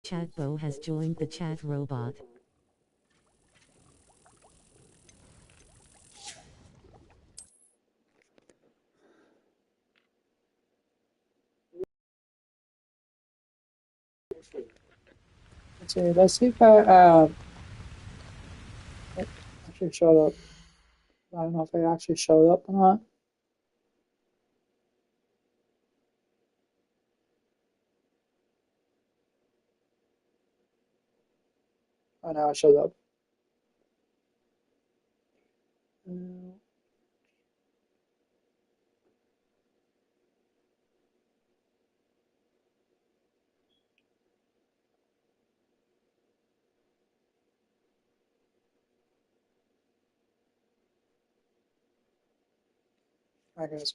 Chatbo has joined the chat robot. Let's see if I actually showed up. I don't know if I actually showed up or not. Oh, no, I showed up. I guess.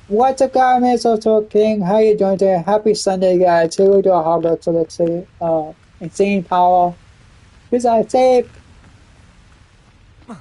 What's up, guys? It's also King. How you doing today? Happy Sunday, guys. Here we do a Hogwarts, so let's see. Insane power. Because I saved. Huh.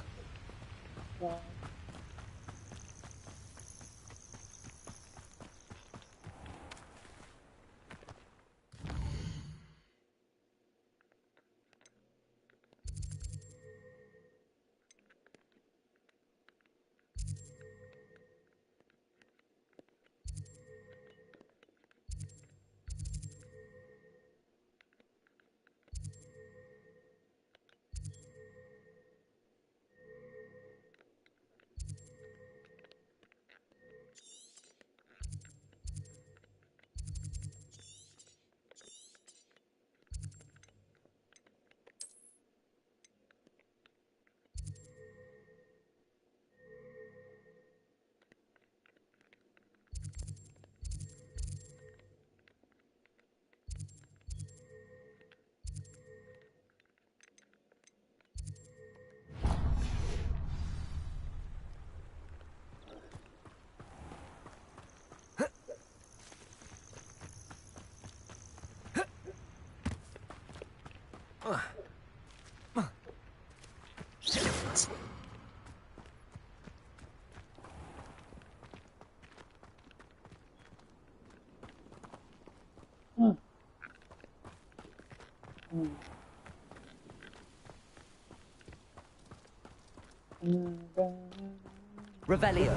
Revelio.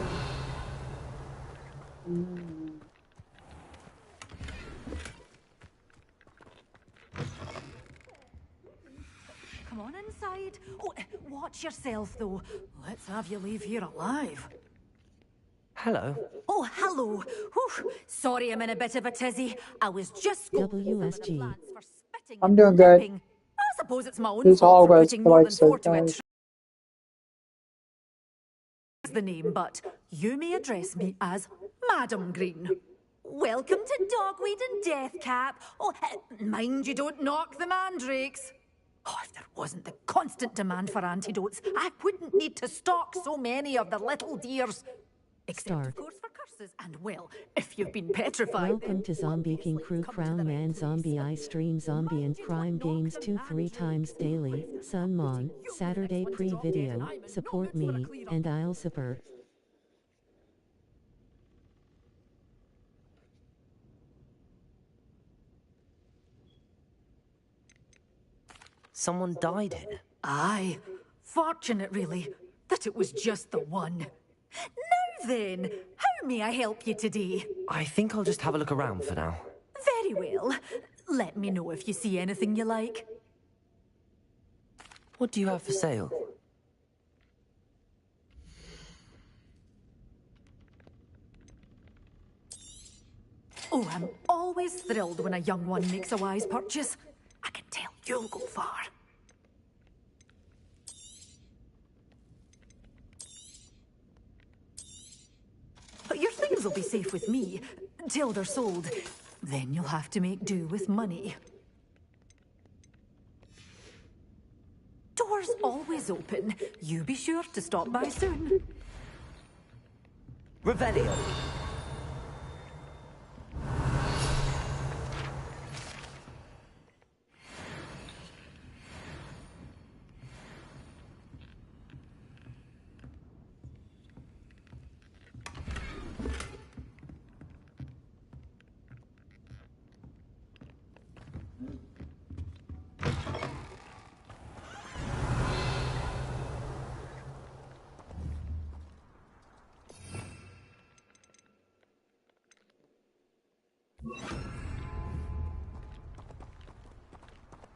Come on inside. Oh, watch yourself, though. Let's have you leave here alive. Hello. Oh, hello. Whew. Sorry I'm in a bit of a tizzy. I was just scolding some of the WSG. lads for spitting I'm and doing good. nipping. I suppose it's my own This fault for Hogwarts putting for more like than four six to it. guys. The name, but you may address me as Madam Green. Welcome to Dogweed and Deathcap. Oh, mind you don't knock the mandrakes. Oh, if there wasn't the constant demand for antidotes, I wouldn't need to stock so many of the little dears. Except, Start. of course, for curses. And, well, if you've been petrified, Welcome then to Zombie King let's Crew come to Crown the right Man place. Zombie. I stream zombie and Mind you crime don't knock games the 2-3 times mandrakes. daily. If they're Sun not Mon, putting you in the Saturday next one to drop dead, pre-video. I'm in no Support mood for a me, clear-up. and I'll super. Someone died here. Aye. Fortunate, really, that it was just the one. Now then, how may I help you today? I think I'll just have a look around for now. Very well. Let me know if you see anything you like. What do you have for sale? Oh, I'm always thrilled when a young one makes a wise purchase. I can tell you'll go far. But your things will be safe with me, till they're sold. Then you'll have to make do with money. Doors always open. You be sure to stop by soon. Revelio.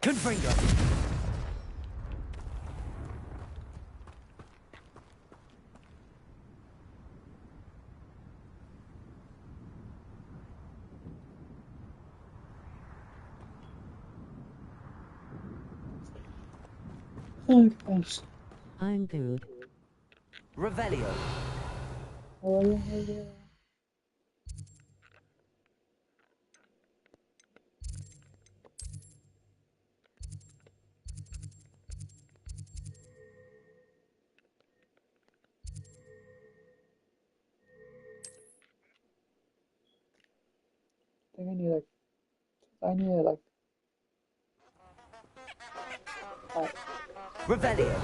Confringo. Oh gosh. I'm good. Revelio. Oh, yeah. I think I need like, Revelio.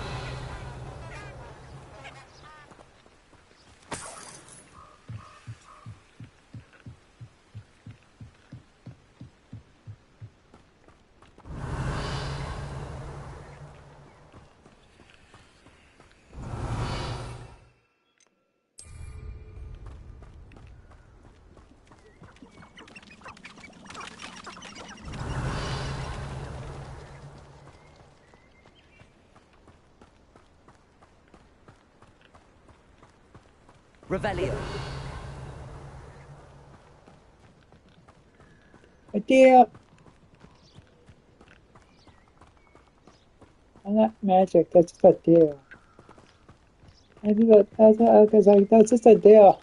Revelio. a deal. I'm not magic. That's just a deal. That's just a deal.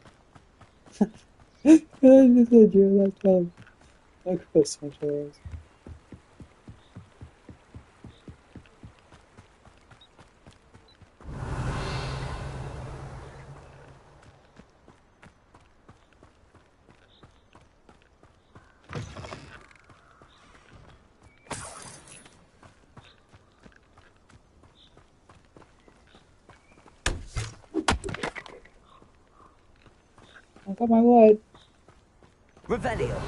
That's just a deal. That's Christmas is. I got my wood. Revelio.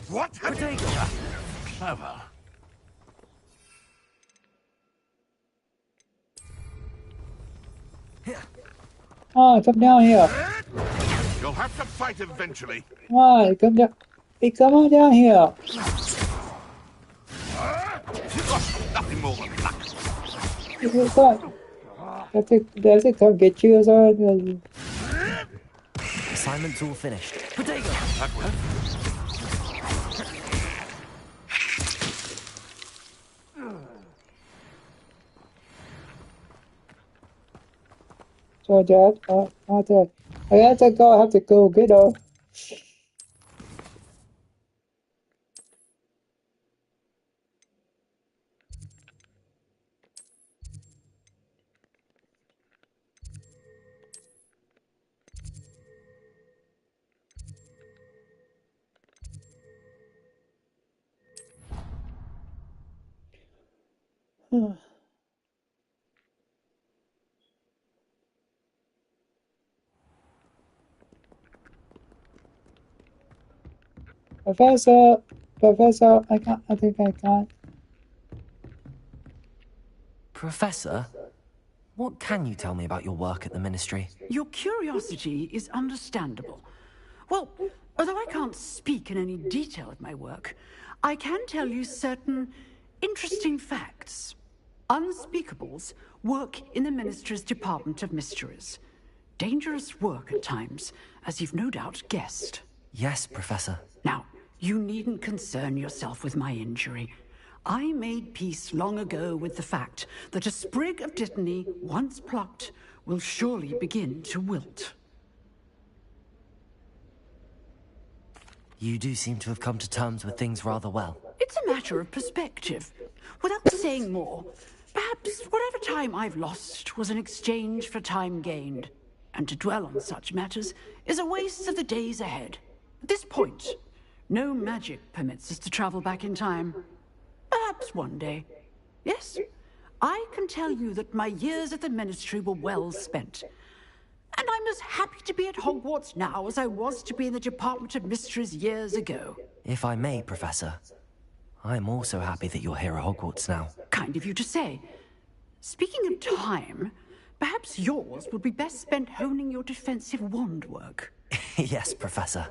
What have you done? Clever. Oh, come down here. You'll have to fight eventually. Come on, come down. Hey, come on down here. You've got nothing more than luck. Come on. Does it come get you or something? Assignment's all finished. Protego. That will. So, Dad, I have to go get her. Professor, I think I can't. Professor, what can you tell me about your work at the Ministry? Your curiosity is understandable. Well, although I can't speak in any detail of my work, I can tell you certain interesting facts. Unspeakables work in the Ministry's Department of Mysteries. Dangerous work at times, as you've no doubt guessed. Yes, Professor. Now, you needn't concern yourself with my injury. I made peace long ago with the fact that a sprig of dittany, once plucked, will surely begin to wilt. You do seem to have come to terms with things rather well. It's a matter of perspective. Without saying more, perhaps whatever time I've lost was an exchange for time gained. And to dwell on such matters is a waste of the days ahead. At this point, no magic permits us to travel back in time. Perhaps one day. Yes, I can tell you that my years at the Ministry were well spent. And I'm as happy to be at Hogwarts now as I was to be in the Department of Mysteries years ago. If I may, Professor, I'm also happy that you're here at Hogwarts now. Kind of you to say. Speaking of time, perhaps yours would be best spent honing your defensive wand work. Yes, Professor.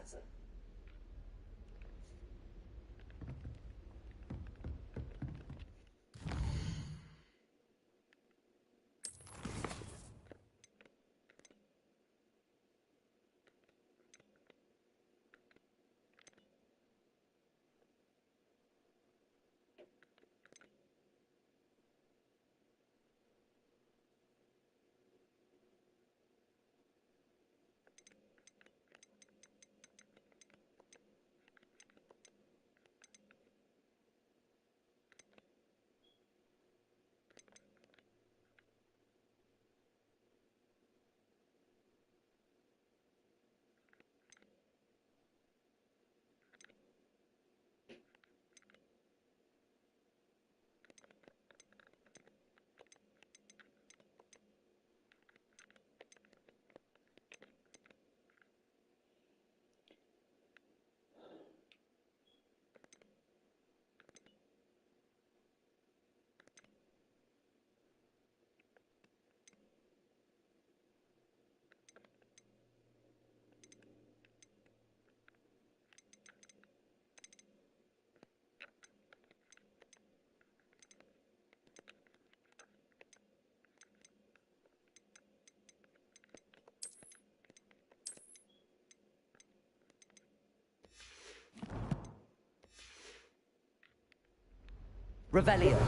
Revelio.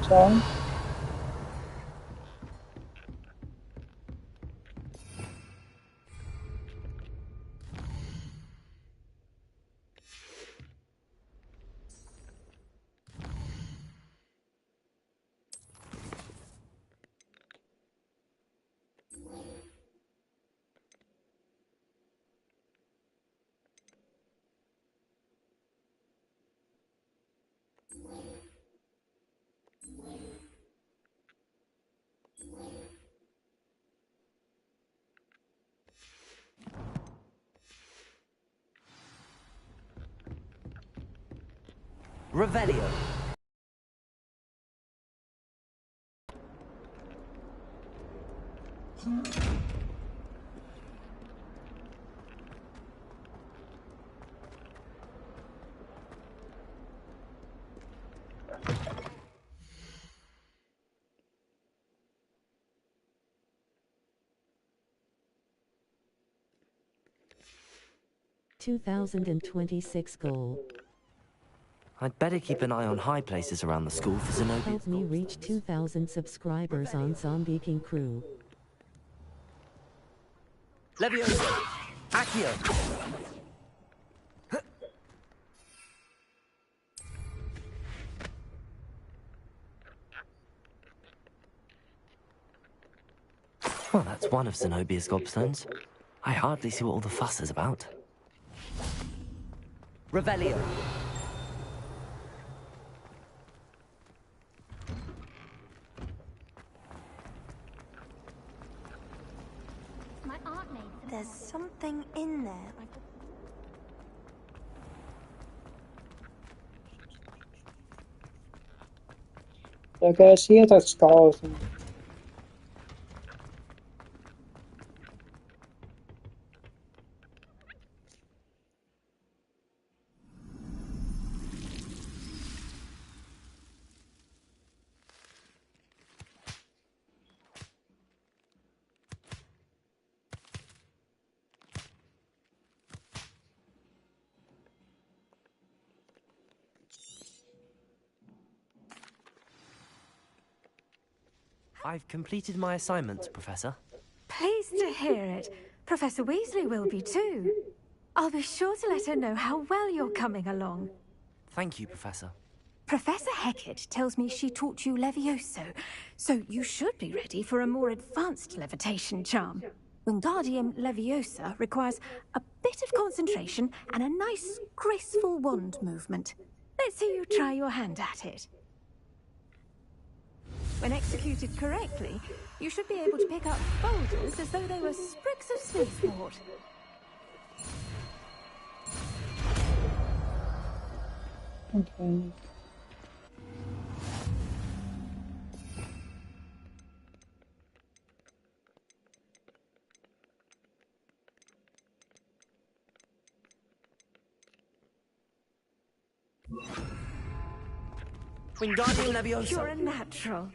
So, Revelio. $2,026 goal. I'd better keep an eye on high places around the school for Zenobia. Help me reach 2,000 subscribers on Zombie King Crew. Levioso! Accio! Well, that's one of Zenobia's gobstones. I hardly see what all the fuss is about. Revelio! My aunt made them. There's something in there. I guess he has skulls. I've completed my assignments, Professor. Pleased to hear it. Professor Weasley will be too. I'll be sure to let her know how well you're coming along. Thank you, Professor. Professor Hecat tells me she taught you Levioso, so you should be ready for a more advanced levitation charm. Wingardium Leviosa requires a bit of concentration and a nice, graceful wand movement. Let's see you try your hand at it. When executed correctly, you should be able to pick up boulders as though they were sprigs of smoothwort. Okay. Wingardium Leviosa. You're a natural.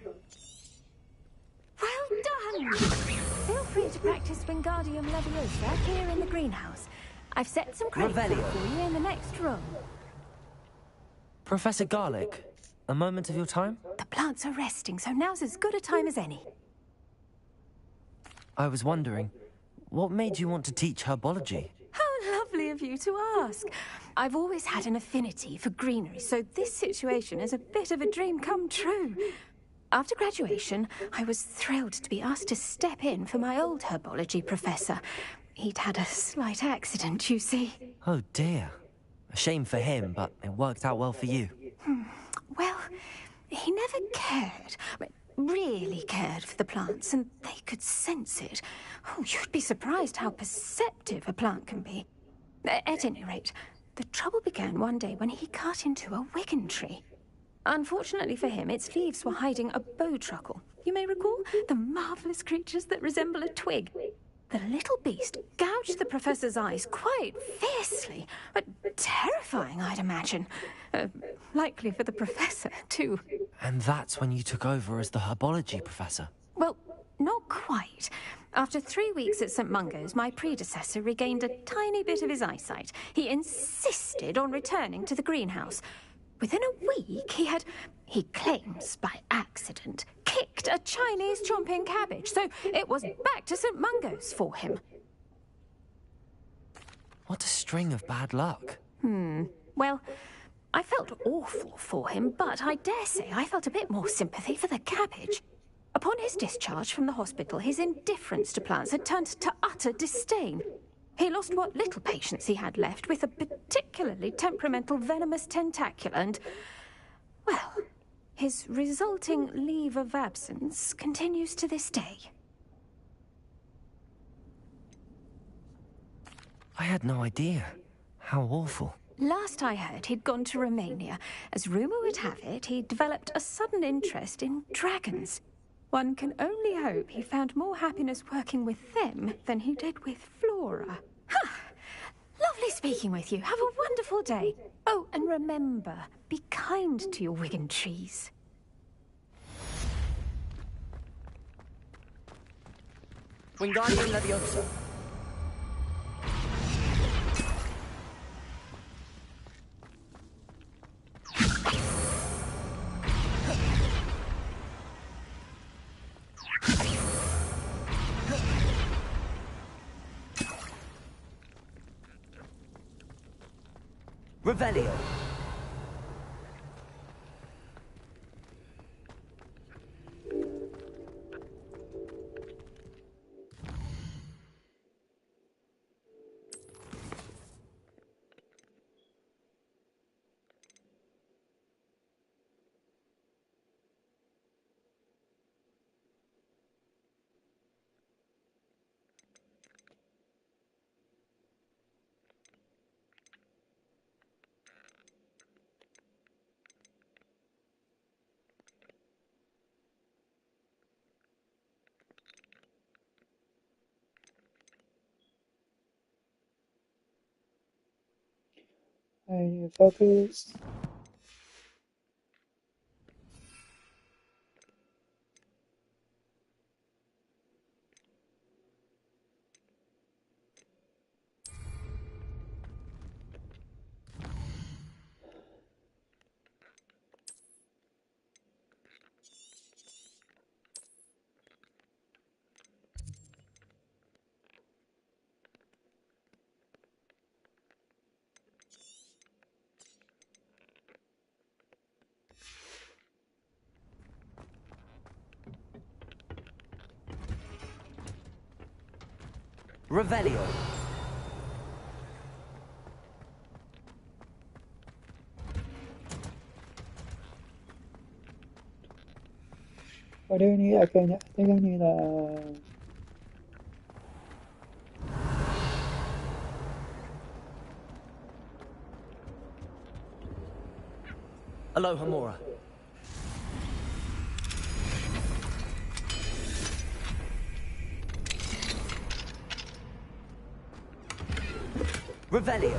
Well done! Feel free to practice Wingardium Leviosa here in the greenhouse. I've set some crates up Revelio. for you in the next room. Professor Garlic, a moment of your time? The plants are resting, so now's as good a time as any. I was wondering, what made you want to teach herbology? How lovely of you to ask. I've always had an affinity for greenery, so this situation is a bit of a dream come true. After graduation, I was thrilled to be asked to step in for my old herbology professor. He'd had a slight accident, you see. Oh dear. A shame for him, but it worked out well for you. Well, he never cared, but really cared for the plants, and they could sense it. Oh, you'd be surprised how perceptive a plant can be. At any rate, the trouble began one day when he cut into a wigan tree. Unfortunately for him, its leaves were hiding a bowtruckle. You may recall the marvellous creatures that resemble a twig. The little beast gouged the professor's eyes quite fiercely, but terrifying, I'd imagine. Likely for the professor, too. And that's when you took over as the herbology professor. Well, not quite. After 3 weeks at St. Mungo's, my predecessor regained a tiny bit of his eyesight. He insisted on returning to the greenhouse. Within a week, he claims by accident, kicked a Chinese chomping cabbage, so it was back to St. Mungo's for him. What a string of bad luck. Well, I felt awful for him, but I dare say I felt a bit more sympathy for the cabbage. Upon his discharge from the hospital, his indifference to plants had turned to utter disdain. He lost what little patience he had left with a particularly temperamental venomous tentacula and, well, his resulting leave of absence continues to this day. I had no idea. How awful. Last I heard, he'd gone to Romania. As rumour would have it, he developed a sudden interest in dragons. One can only hope he found more happiness working with them than he did with Flora. Lovely speaking with you. Have a wonderful day. Oh, and remember, be kind to your wigan trees. Wingardium Leviosa. Revelio. And focus. Revelio. What do I need? I think I need Aloha Mora. Revelio.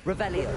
Revelio.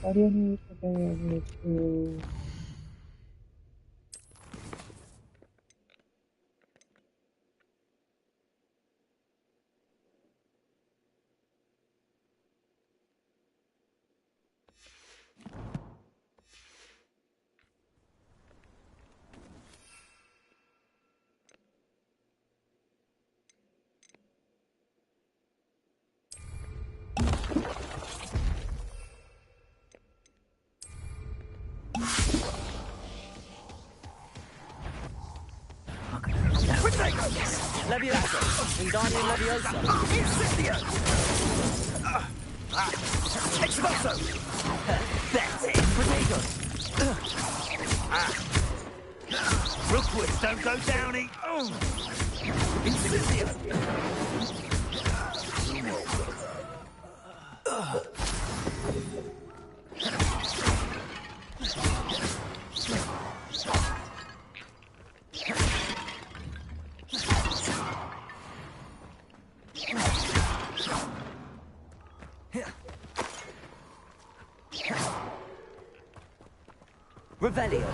what do you need? Okay, I need to. Leviosa. Wingardium Leviosa. Incendio! Expulso! That's it! Protego. Rookwoods don't go down easy! Incendio! Revelio.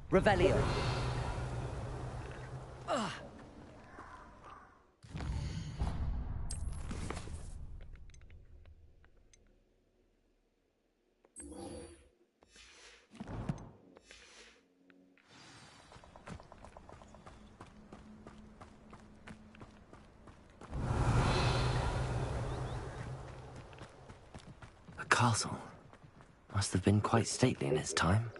Revelio. A castle. Must have been quite stately in its time.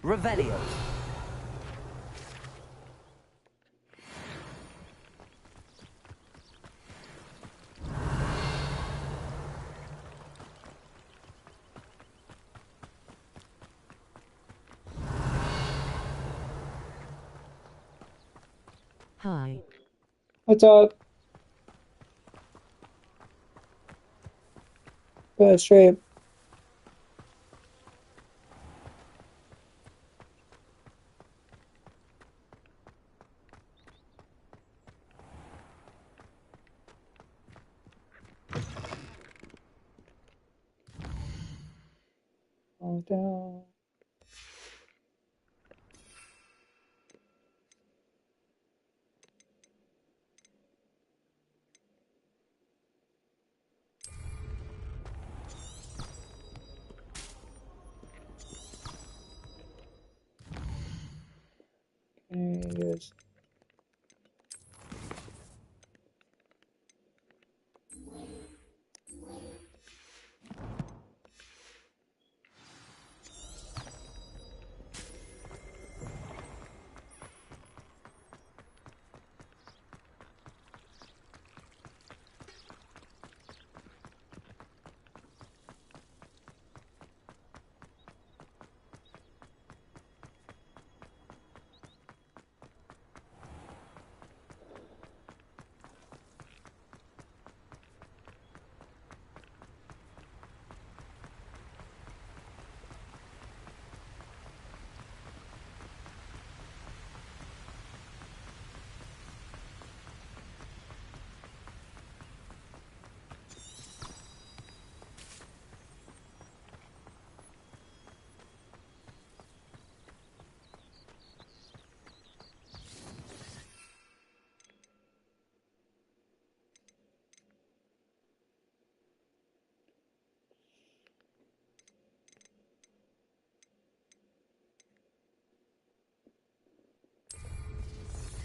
Revelio. Hi. What's up? Go straight. All down. Okay, yes.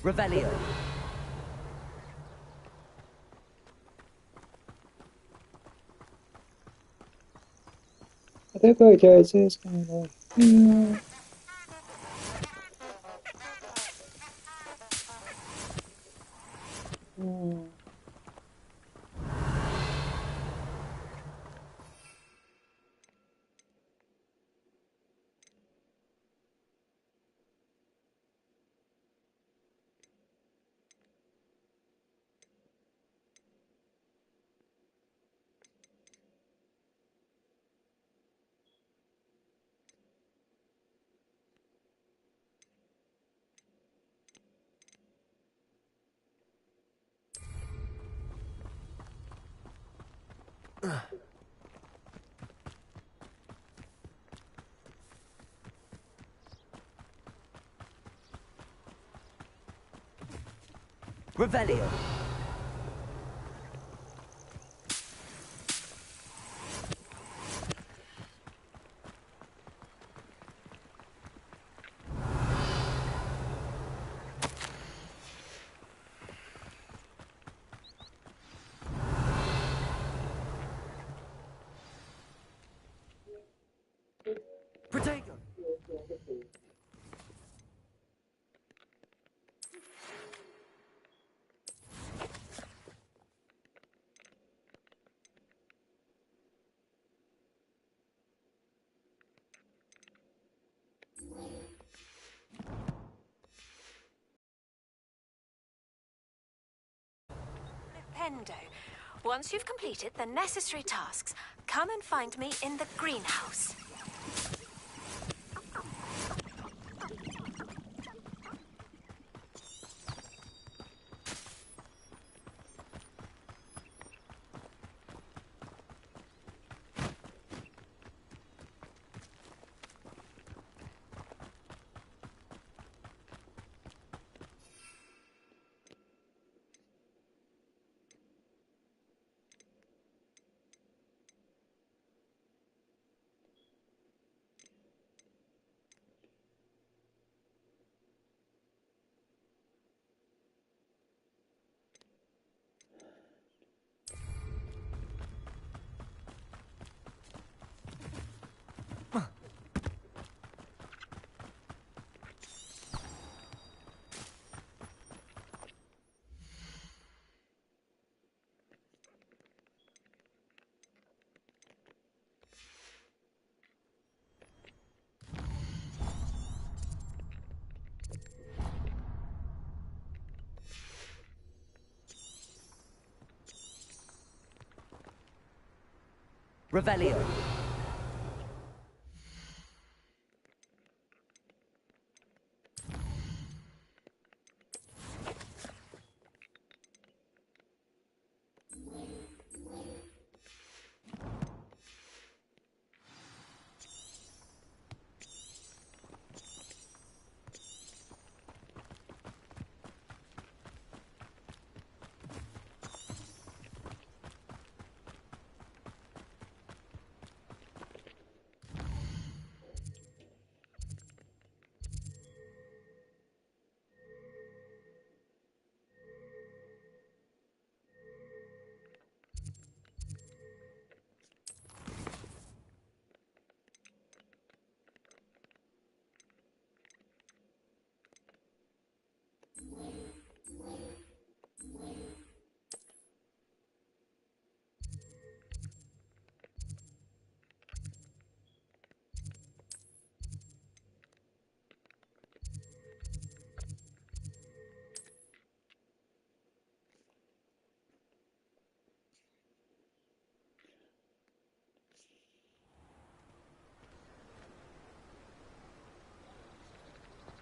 Revelio. I think right there it is kind of. Revelio. Protego. Pendo, once you've completed the necessary tasks, come and find me in the greenhouse. Revelio.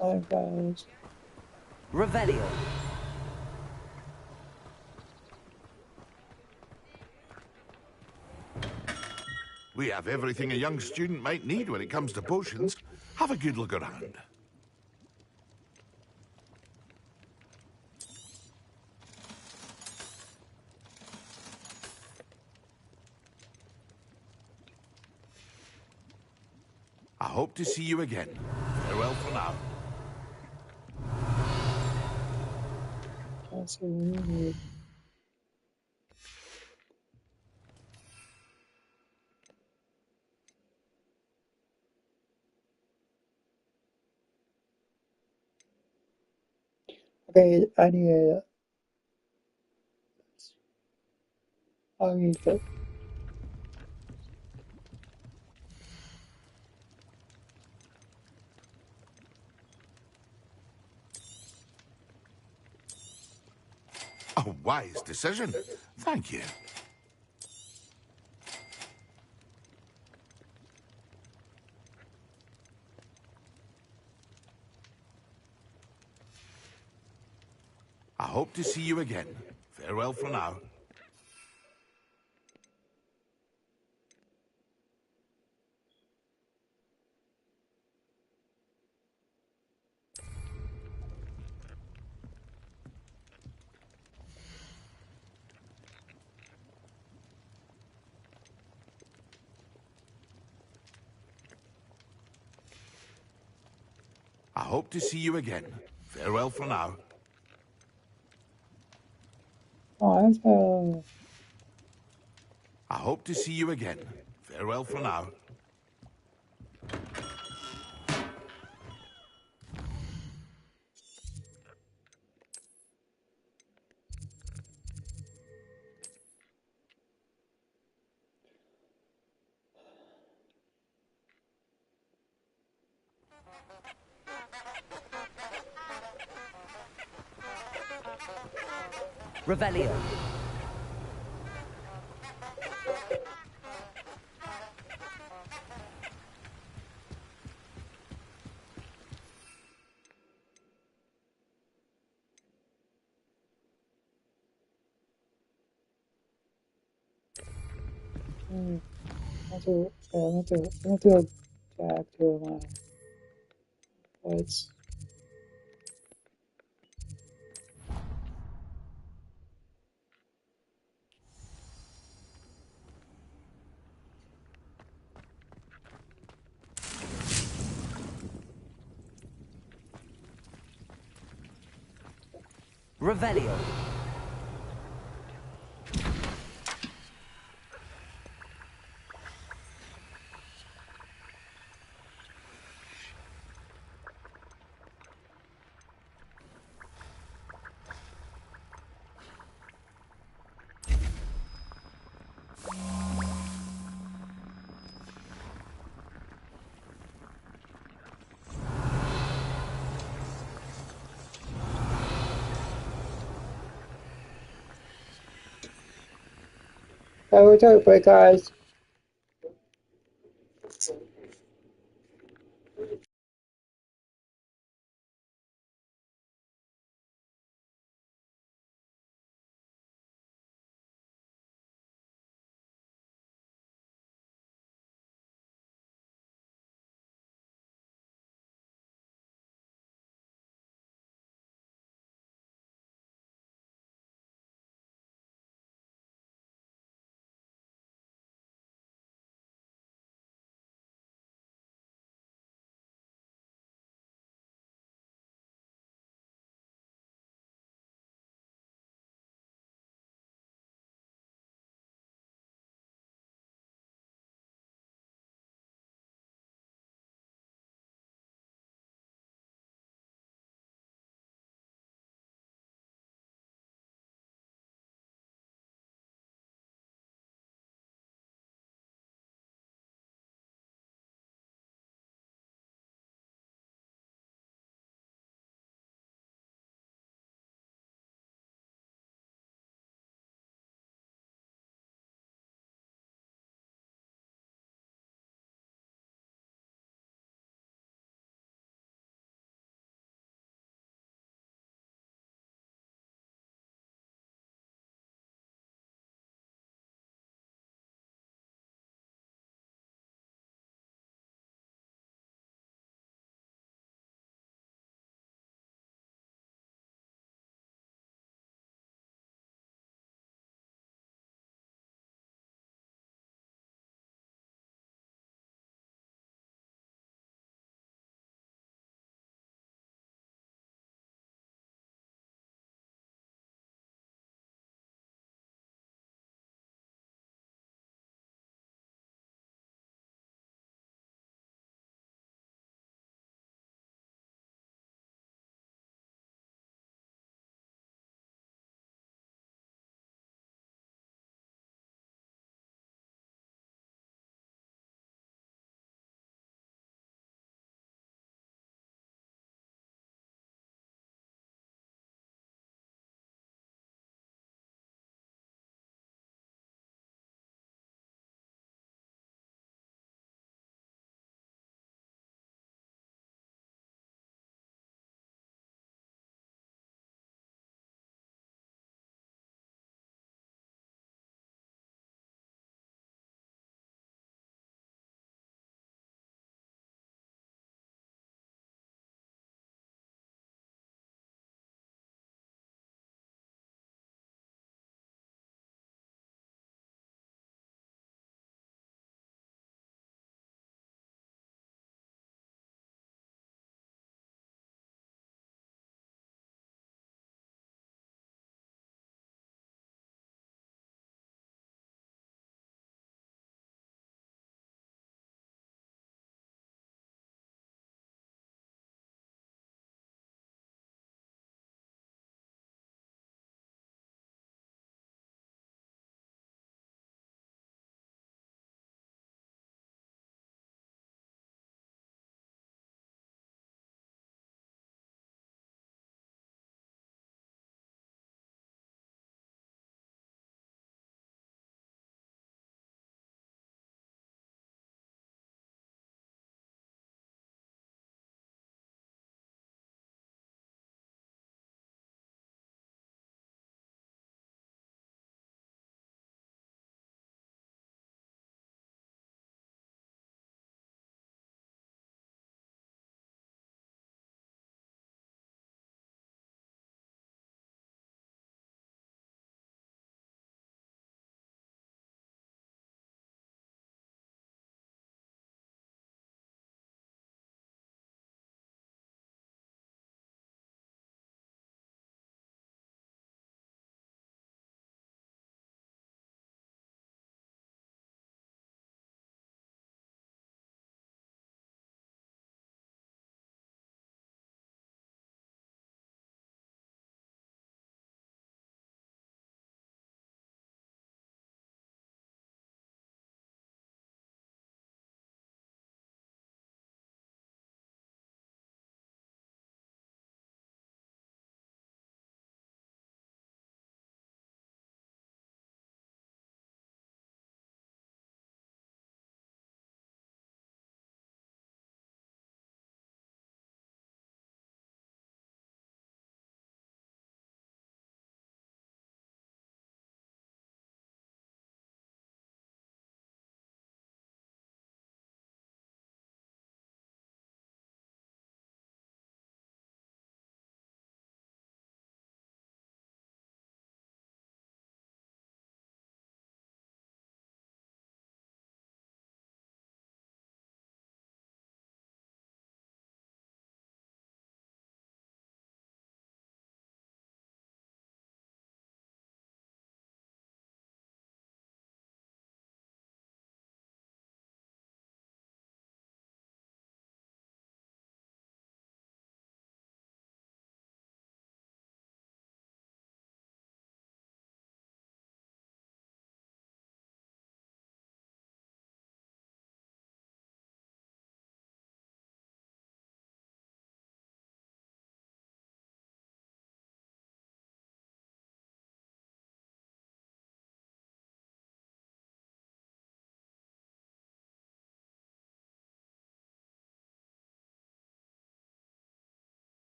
Hi guys. Revelio. We have everything a young student might need when it comes to potions. Have a good look around. I hope to see you again. Farewell for now. That's weird. Okay, I need to. A wise decision. Thank you. I hope to see you again. Farewell for now. I hope to see you again. Farewell for now. Oh, I hope to see you again. Farewell for now. Revelio. I want to go back to my woods. Revelio. I will take a break, guys.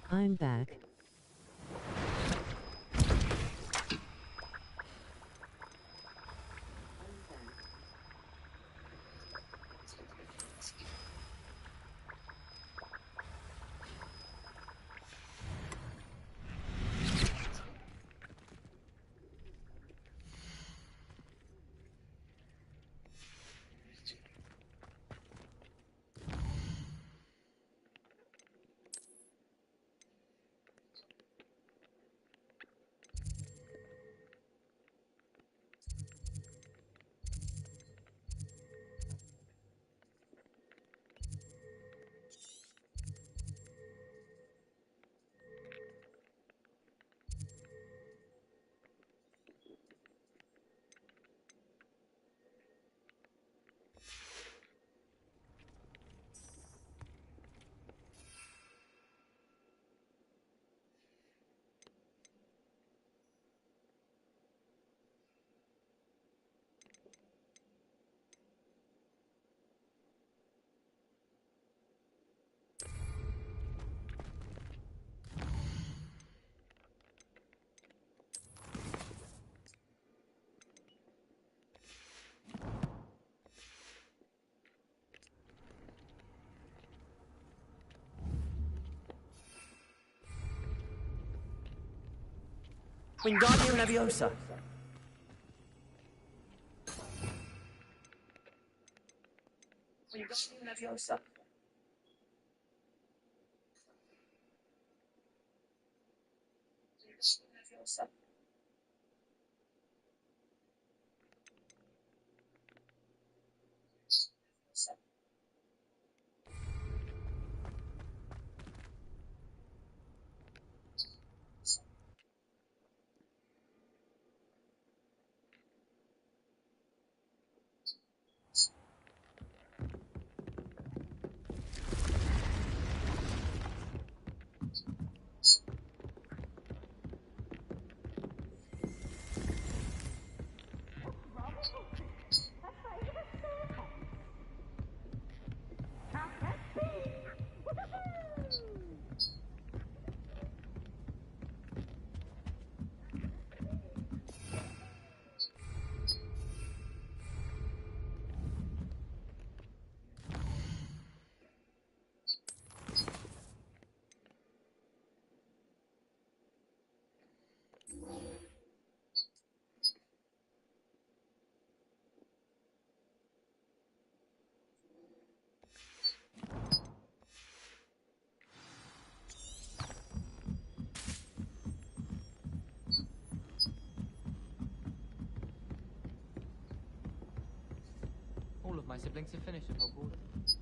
I'm back. Wingardium Leviosa. Wingardium Leviosa. Leviosa. All of my siblings have finished at Hogwarts.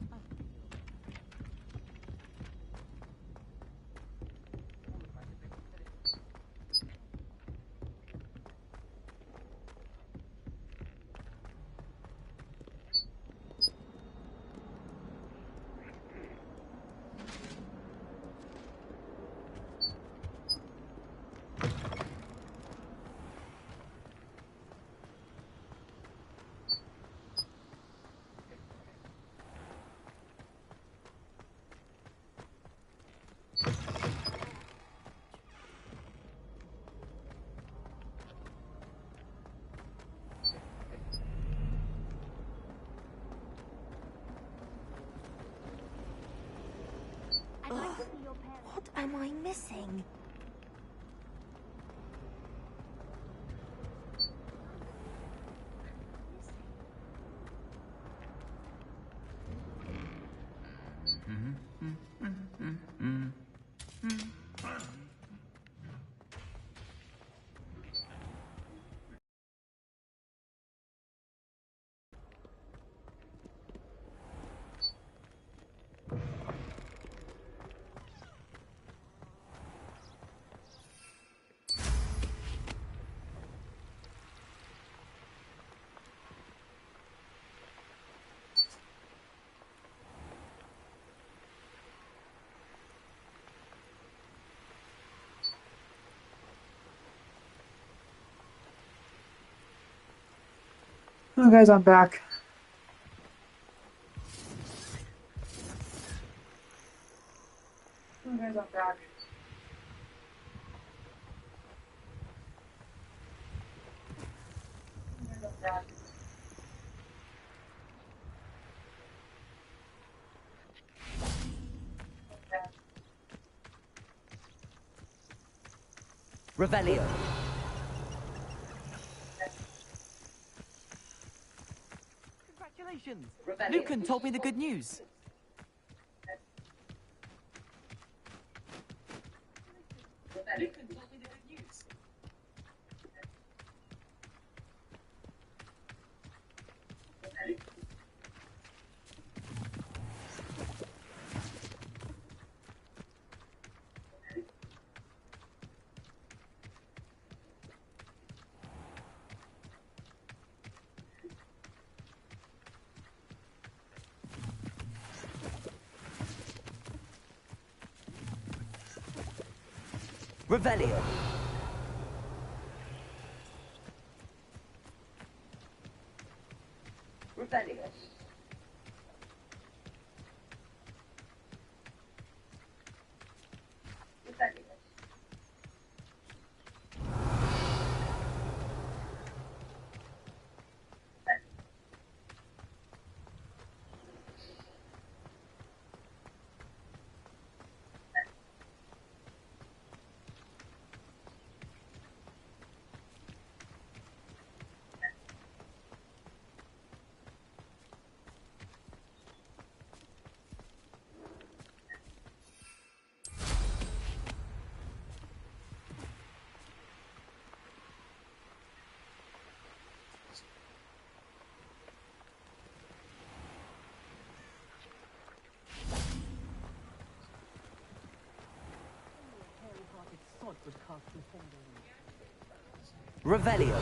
am I missing? Oh, guys, I'm back. Oh, guys, I'm back. Oh, guys, I'm back. Revelio. Congratulations! Lucan told me the good news. Lucan told me the good news. Revelio. Revelio. Revelio.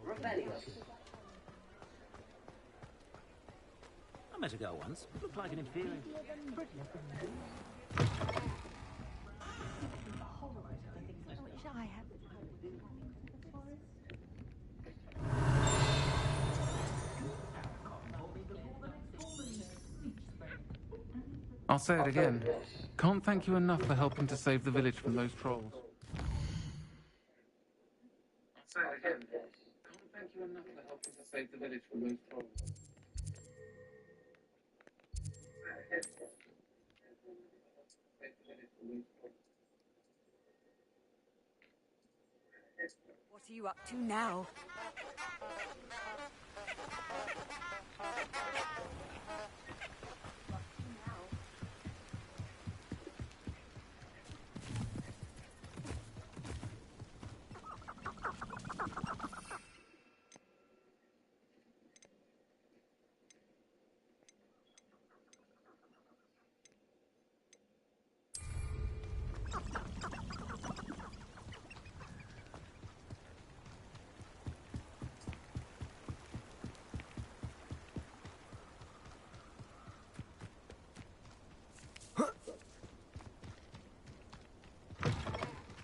Revelio. I met a girl once. Looked like an inferior. I'll say it again. Can't thank you enough for helping to save the village from those trolls. I'll say it again. Can't thank you enough for helping to save the village from those trolls. What are you up to now?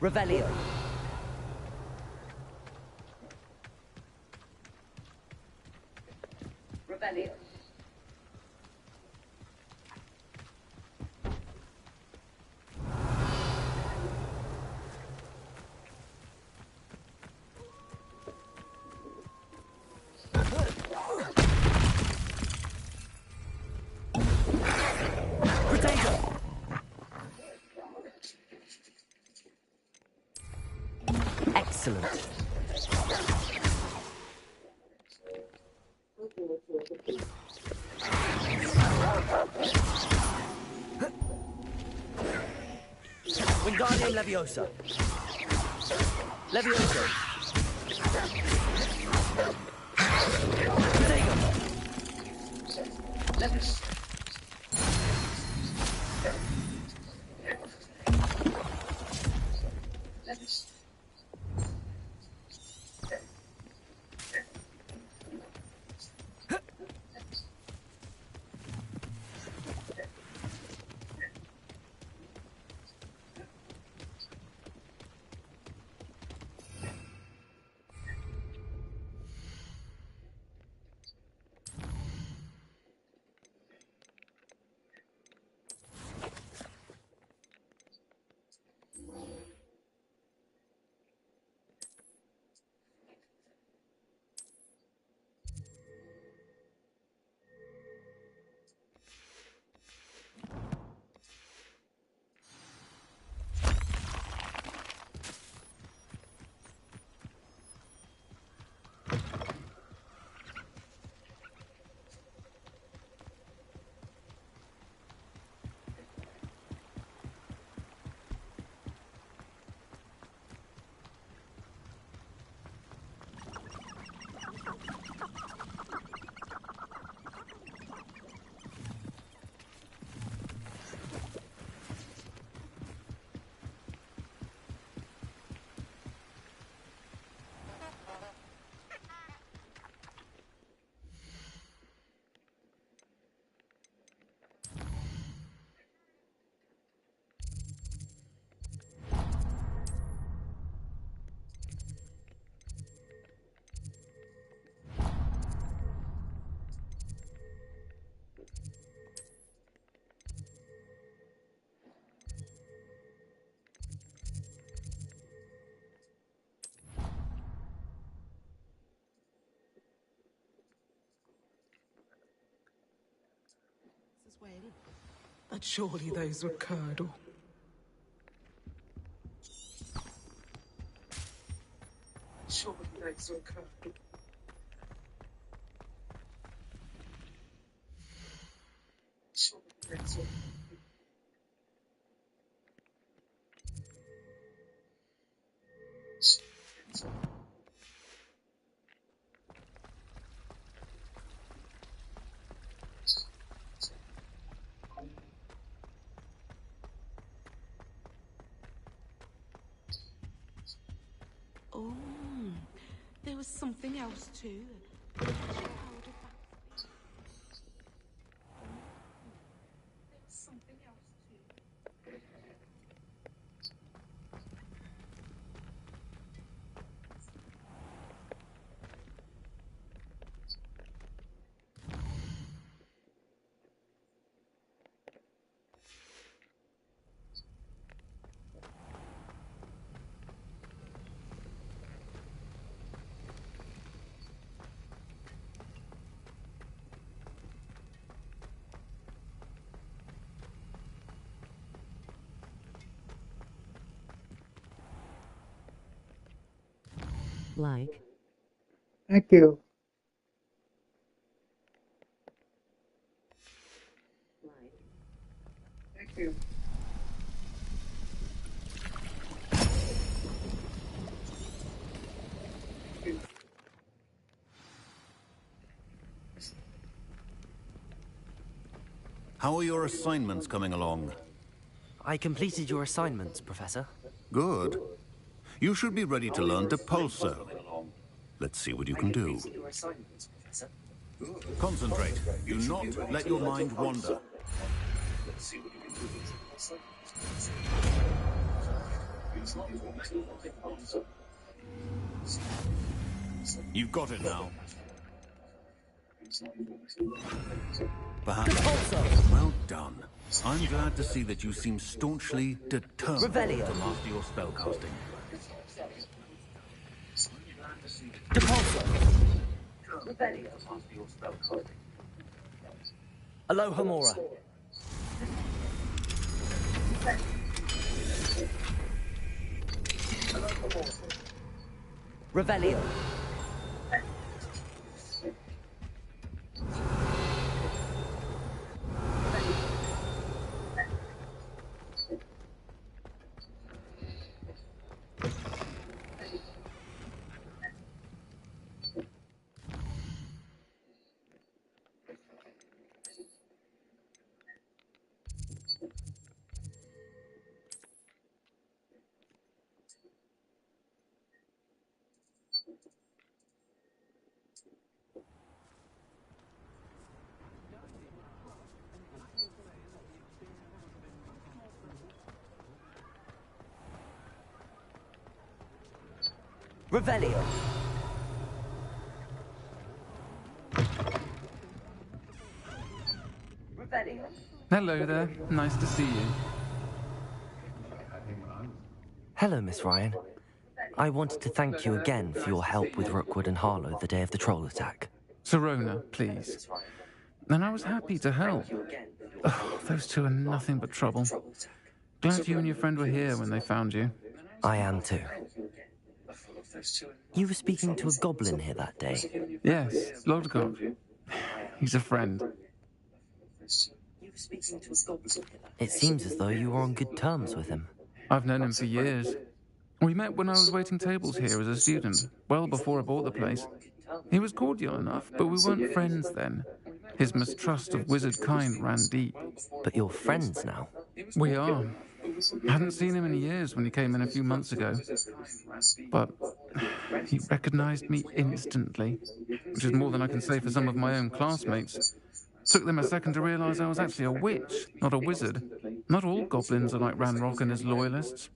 Revelio. Revelio. Excellent. Wingardium Leviosa. Leviosa. Protego. Leviosa. But surely those were curdle. Surely those were curdle. Surely those were Oh, there was something else too. Like. Thank you. Thank you. How are your assignments coming along? I completed your assignments, Professor. Good. You should be ready to learn to pulso. Let's see what you can do. Concentrate. Do not let your mind wander. You've got it now. Perhaps. Well done. I'm glad to see that you seem staunchly determined Revelio. to master your spellcasting. Aloha Mora. Revelio. Revelio. Hello there. Nice to see you. Hello, Miss Ryan. I wanted to thank you again for your help with Rookwood and Harlow the day of the troll attack. Sirona, please. And I was happy to help. Oh, those two are nothing but trouble. Glad you and your friend were here when they found you. I am too. You were speaking to a goblin here that day? Yes, Lodgok. He's a friend. It seems as though you were on good terms with him. I've known him for years. We met when I was waiting tables here as a student, well before I bought the place. He was cordial enough, but we weren't friends then. His mistrust of wizard kind ran deep. But you're friends now? We are. Hadn't seen him in years when he came in a few months ago. But he recognized me instantly, which is more than I can say for some of my own classmates. Took them a second to realize I was actually a witch, not a wizard. Not all goblins are like Ranrock and his loyalists.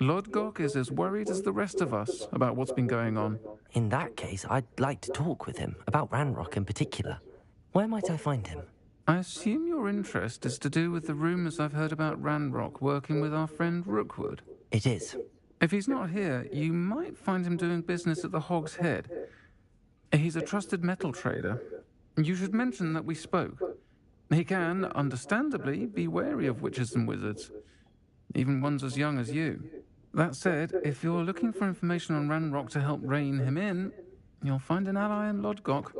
Lodgok is as worried as the rest of us about what's been going on. In that case, I'd like to talk with him, about Ranrock in particular. Where might I find him? I assume your interest is to do with the rumors I've heard about Ranrock working with our friend Rookwood. It is. If he's not here, you might find him doing business at the Hog's Head. He's a trusted metal trader. You should mention that we spoke. He can, understandably, be wary of witches and wizards, even ones as young as you. That said, if you're looking for information on Ranrock to help rein him in, you'll find an ally in Lodgok.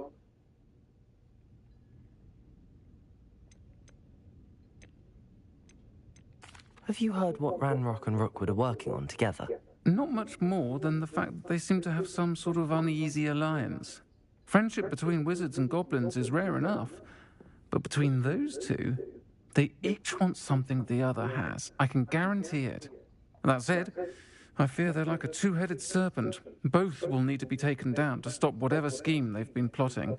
Have you heard what Ranrock and Rookwood are working on together? Not much more than the fact that they seem to have some sort of uneasy alliance. Friendship between wizards and goblins is rare enough, but between those two, they each want something the other has. I can guarantee it. That said, I fear they're like a two-headed serpent. Both will need to be taken down to stop whatever scheme they've been plotting.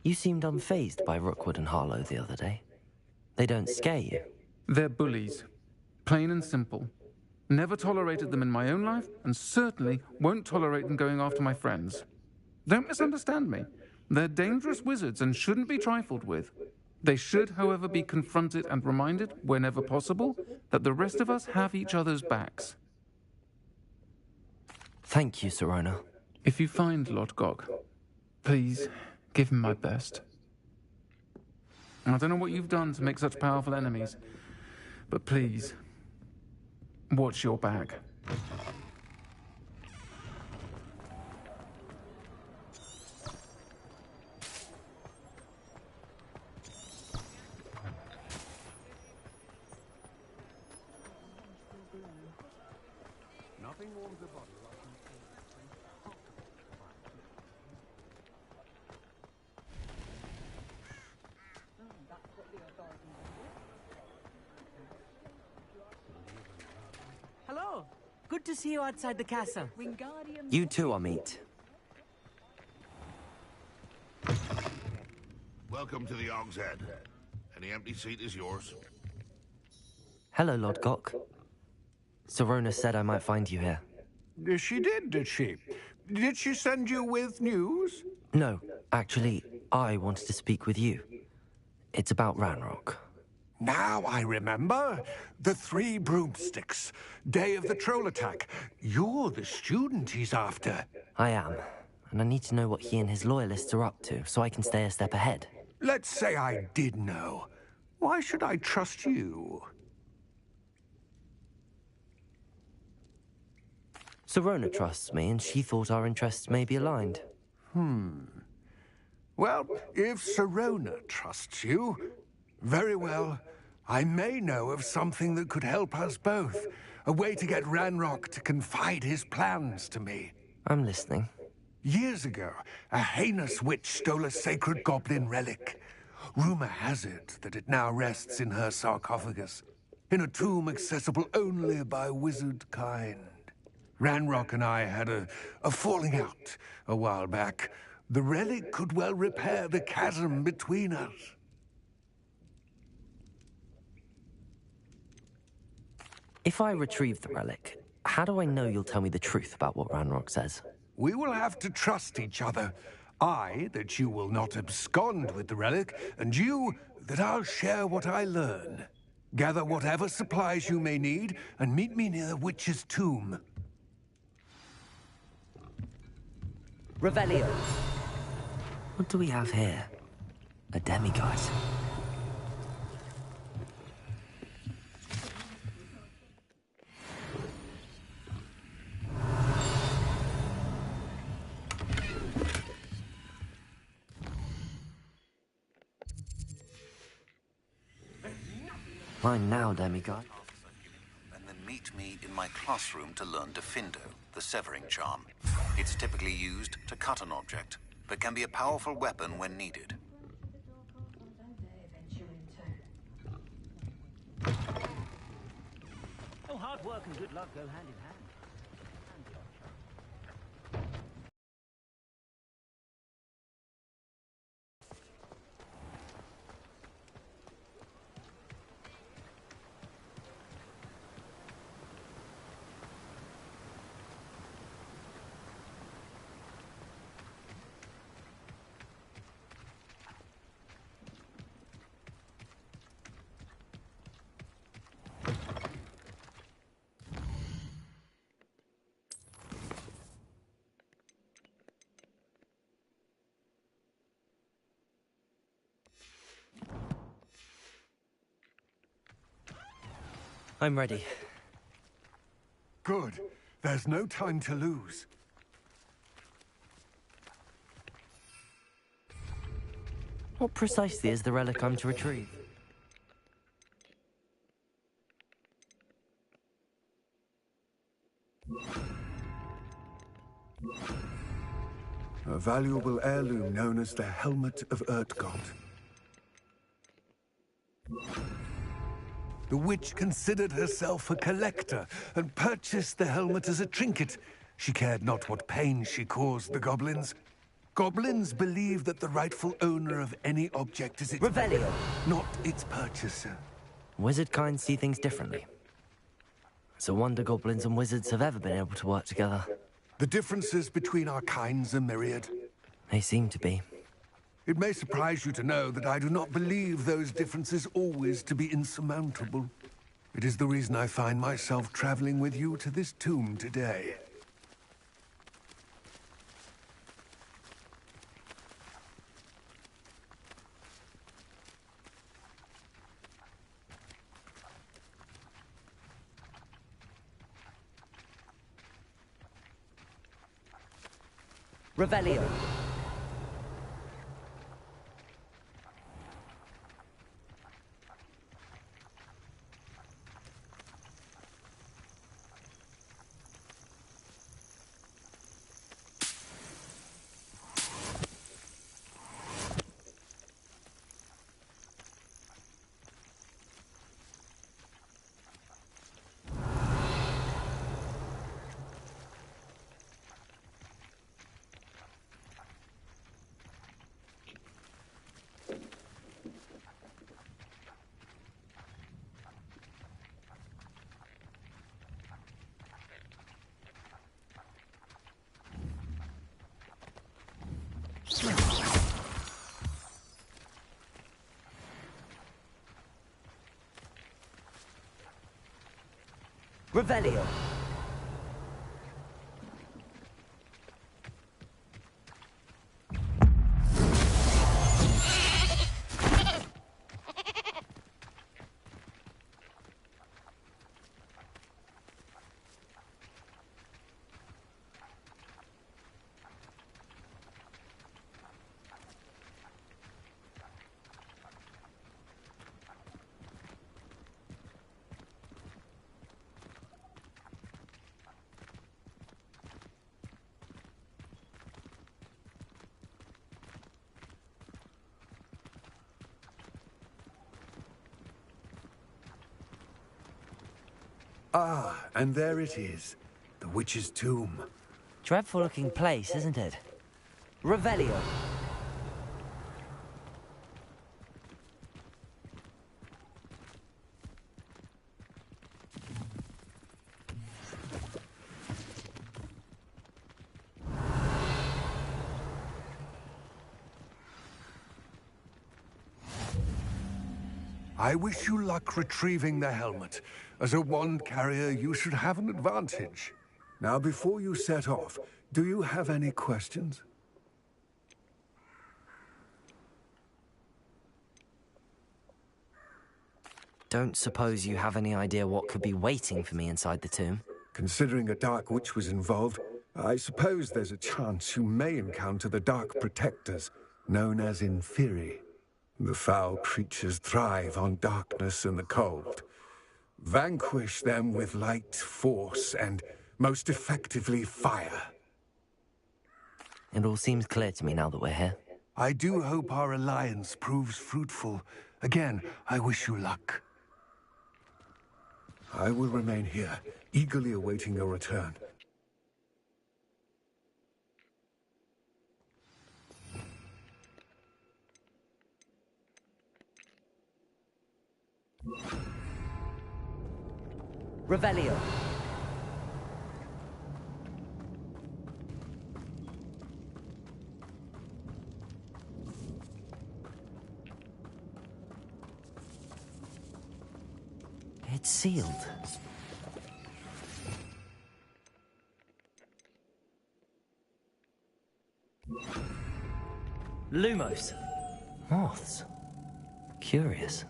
You seemed unfazed by Rookwood and Harlow the other day. They don't scare you? They're bullies. Plain and simple. Never tolerated them in my own life, and certainly won't tolerate them going after my friends. Don't misunderstand me. They're dangerous wizards and shouldn't be trifled with. They should, however, be confronted and reminded, whenever possible, that the rest of us have each other's backs. Thank you, Sirona. If you find Lodgok, please give him my best. I don't know what you've done to make such powerful enemies, but please, watch your back. Nothing warms the body like Hello. Good to see you outside the castle. You too, Amit. Welcome to the Hog's Head. Any empty seat is yours. Hello, Lodgok. Sirona said I might find you here. She did she? Did she send you with news? No, actually, I wanted to speak with you. It's about Ranrock. Now I remember. The 3 broomsticks. Day of the troll attack. You're the student he's after. I am, and I need to know what he and his loyalists are up to so I can stay a step ahead. Let's say I did know. Why should I trust you? Serona trusts me, and she thought our interests may be aligned. Well, if Serona trusts you, very well. I may know of something that could help us both. A way to get Ranrock to confide his plans to me. I'm listening. Years ago, a heinous witch stole a sacred goblin relic. Rumor has it that it now rests in her sarcophagus, in a tomb accessible only by wizard kind. Ranrock and I had a falling out a while back. The relic could well repair the chasm between us. If I retrieve the relic, how do I know you'll tell me the truth about what Ranrock says? We will have to trust each other. I, that you will not abscond with the relic, and you, that I'll share what I learn. Gather whatever supplies you may need, and meet me near the witch's tomb. Revelio. What do we have here? A demigod. Fine now, demigod. And then meet me in my classroom to learn Defindo, the severing charm. It's typically used to cut an object, but can be a powerful weapon when needed. Oh, hard work and good luck go hand in hand. I'm ready. Good. There's no time to lose. What precisely is the relic I'm to retrieve? A valuable heirloom known as the Helmet of Urtgott. The witch considered herself a collector and purchased the helmet as a trinket. She cared not what pain she caused the goblins. Goblins believe that the rightful owner of any object is its Revelio, not its purchaser. Wizard kind see things differently. It's a wonder goblins and wizards have ever been able to work together. The differences between our kinds are myriad. They seem to be. It may surprise you to know that I do not believe those differences always to be insurmountable. It is the reason I find myself traveling with you to this tomb today. Revelio. Revelio. Ah, and there it is. The witch's tomb. Dreadful looking place, isn't it? Revelio. I wish you luck retrieving the helmet. As a wand carrier, you should have an advantage. Now, before you set off, do you have any questions? Don't suppose you have any idea what could be waiting for me inside the tomb? Considering a Dark Witch was involved, I suppose there's a chance you may encounter the Dark Protectors, known as Inferi. The foul creatures thrive on darkness and the cold. Vanquish them with light, force, and most effectively fire. It all seems clear to me now that we're here. I do hope our alliance proves fruitful. Again, I wish you luck. I will remain here, eagerly awaiting your return. Revelio. It's sealed. Lumos. Moths. Curious.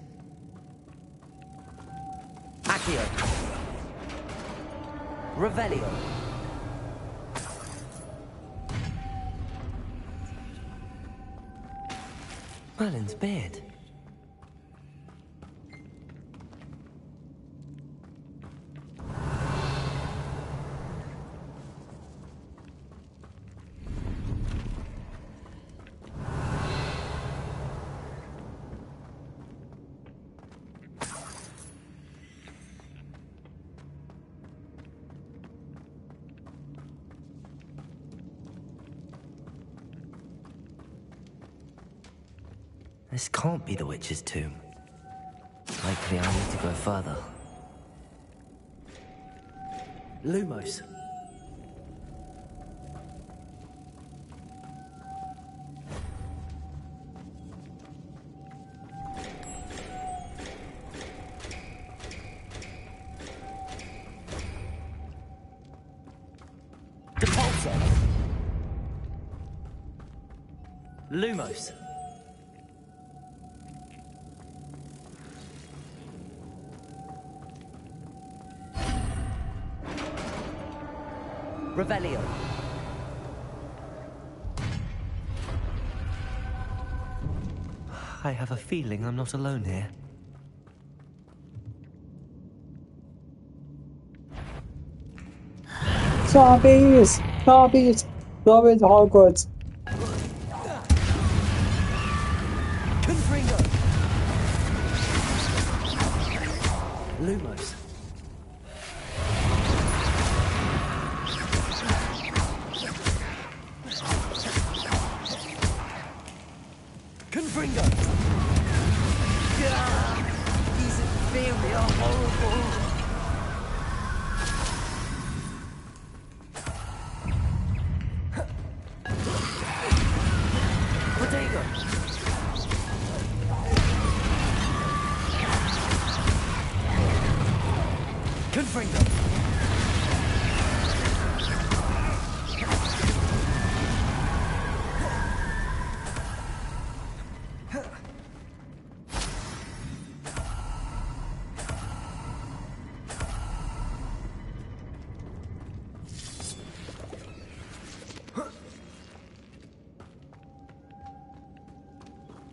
Accio. Revelio. Merlin's beard. This can't be the witch's tomb. Likely I need to go further. Lumos. Depulso. Lumos. Revelio. I have a feeling I'm not alone here. Zombies! Zombies! Go into Hogwarts. Confringo. Lumos. Confringo. These inferi are horrible. Protego. Confringo.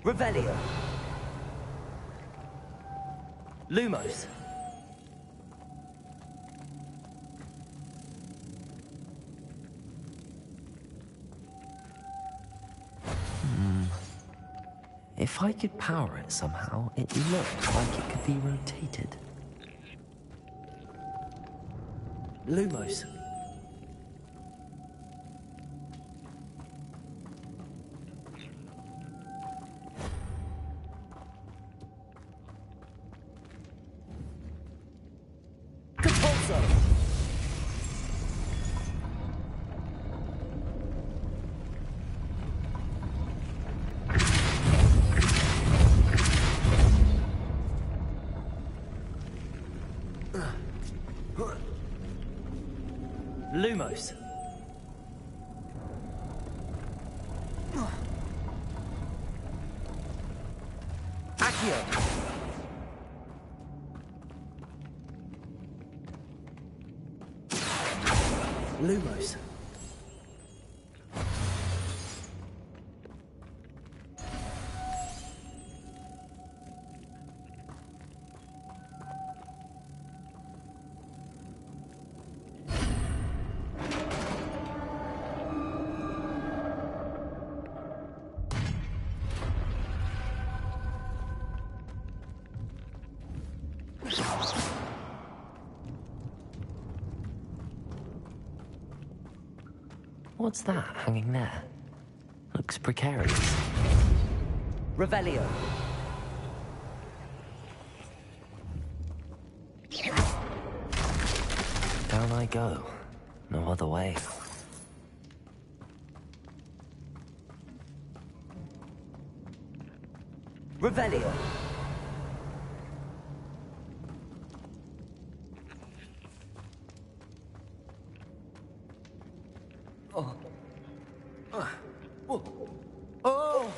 Revelio. Lumos. If I could power it somehow, it looked like it could be rotated. Lumos. Lumos. Accio. Lumos. What's that hanging there? Looks precarious. Revelio. Down I go. No other way. Revelio. Oh. Oh. Oh.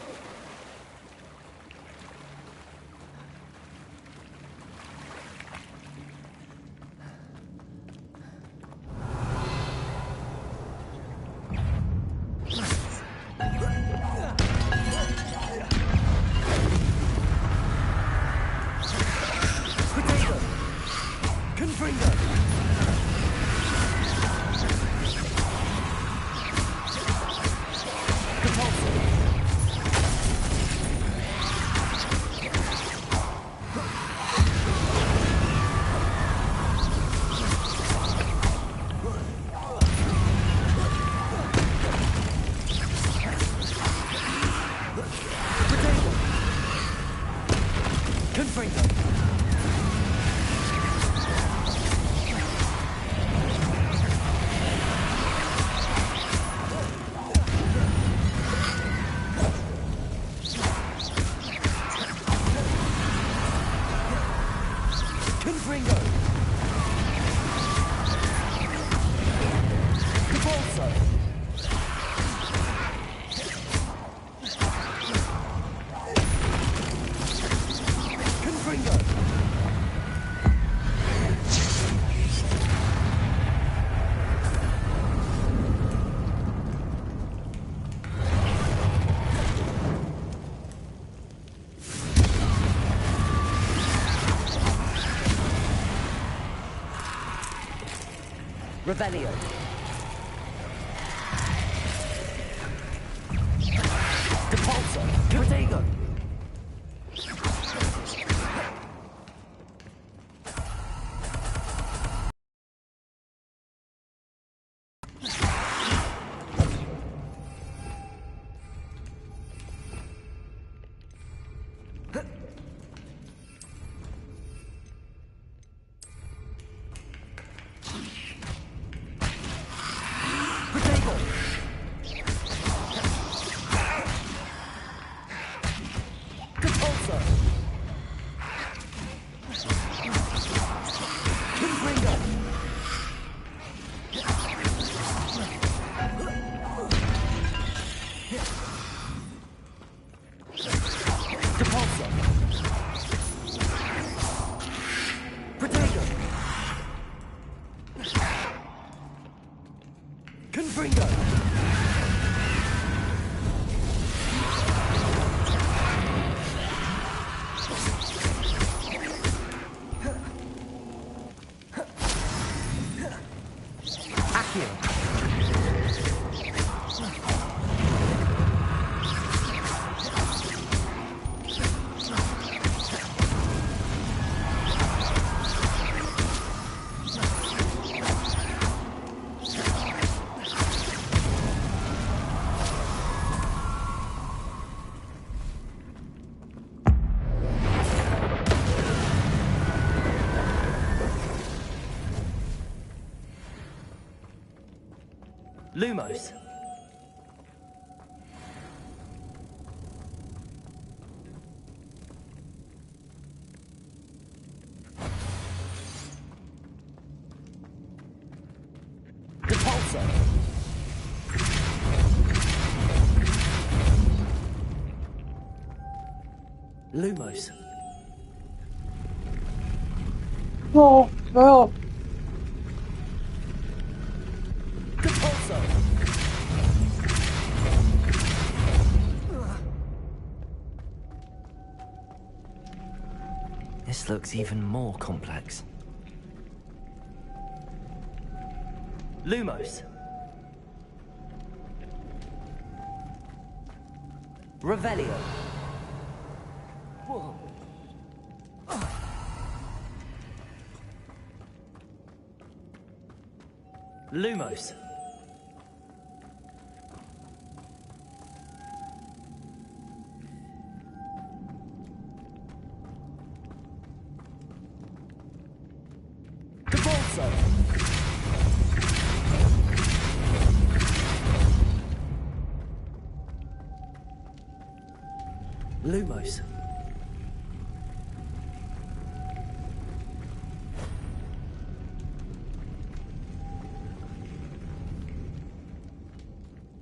Revelio. Depulso. Protego. Lumos. Repulsor. Lumos. No, no. Repulsor. This looks even more complex. Lumos. Revelio. Whoa. Lumos. Cabalso. Lumos.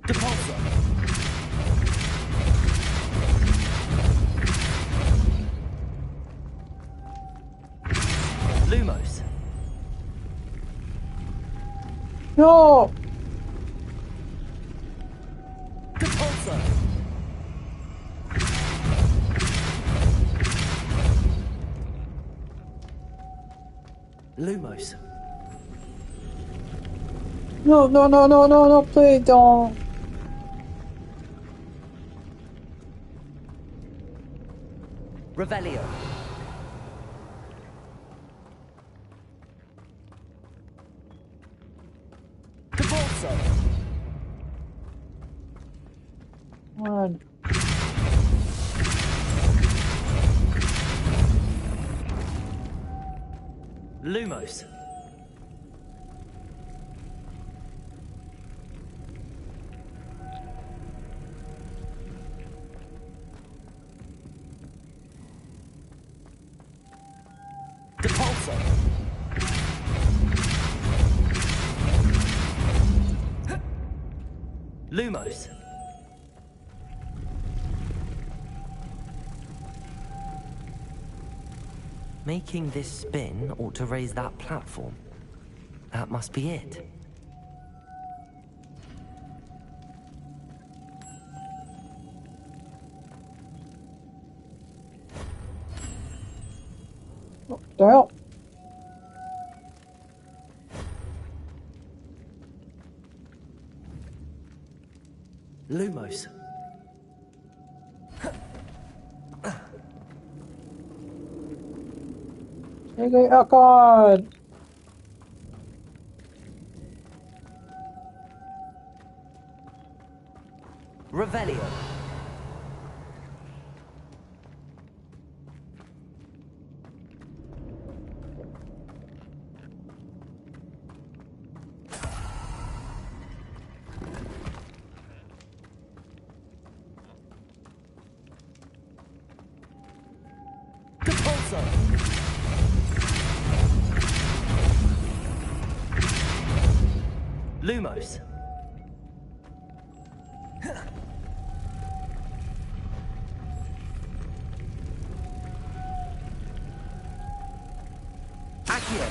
Depulso. Lumos. No. Depulso. Lumos. No, no, no, no, no, no, please don't. Revelio. Depulso. Come on. Lumos. Depulso. Lumos. Making this spin ought to raise that platform. That must be it. What the hell? Lumos. Okay, oh God. Revelio. Depulso. Lumos. Accio.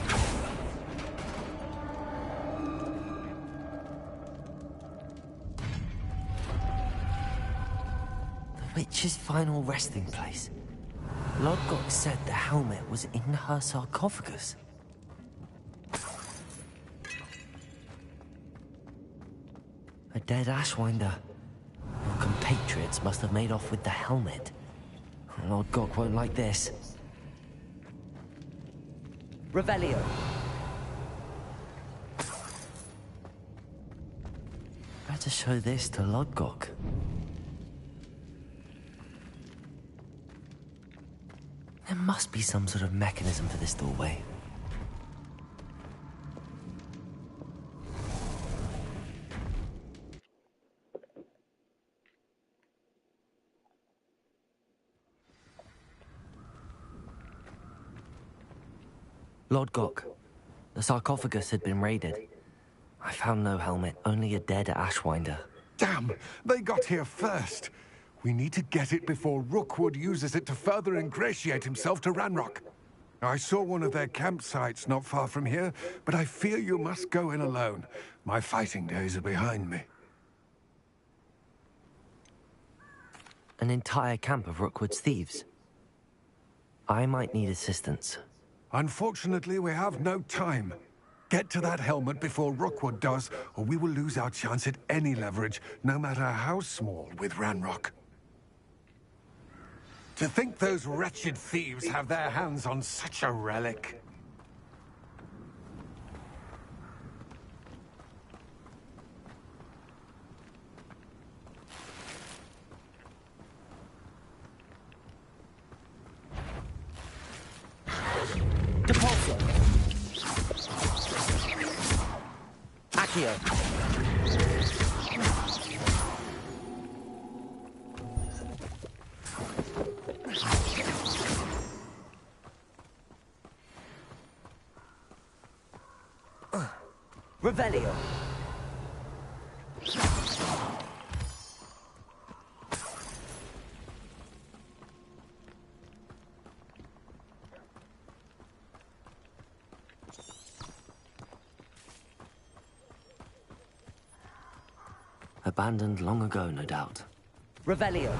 The witch's final resting place. Lodgok said the helmet was in her sarcophagus. A dead Ashwinder. Your compatriots must have made off with the helmet. Lodgok won't like this. Revelio. Better show this to Lodgok. There must be some sort of mechanism for this doorway. Lord Gok, the sarcophagus had been raided. I found no helmet, only a dead Ashwinder. Damn! They got here first. We need to get it before Rookwood uses it to further ingratiate himself to Ranrock. I saw one of their campsites not far from here, but I fear you must go in alone. My fighting days are behind me. An entire camp of Rookwood's thieves. I might need assistance. Unfortunately, we have no time. Get to that helmet before Rookwood does, or we will lose our chance at any leverage, no matter how small, with Ranrock. To think those wretched thieves have their hands on such a relic. Depulso! Accio! Revelio! Abandoned long ago, no doubt. Revelio!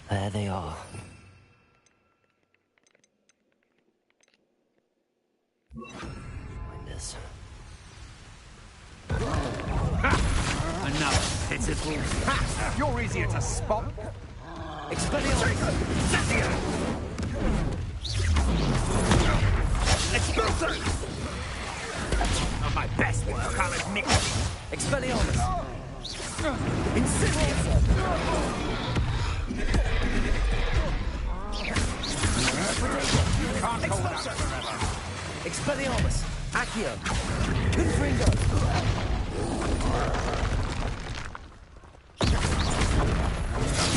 There they are. Winders. Another pitiful. Ha! You're easier to spot. Expelliarmus! Expulso! Not my best work, I'll admit. Expelliarmus! Incendio! Can't hold out forever. Expelliarmus! Accio! Confringo!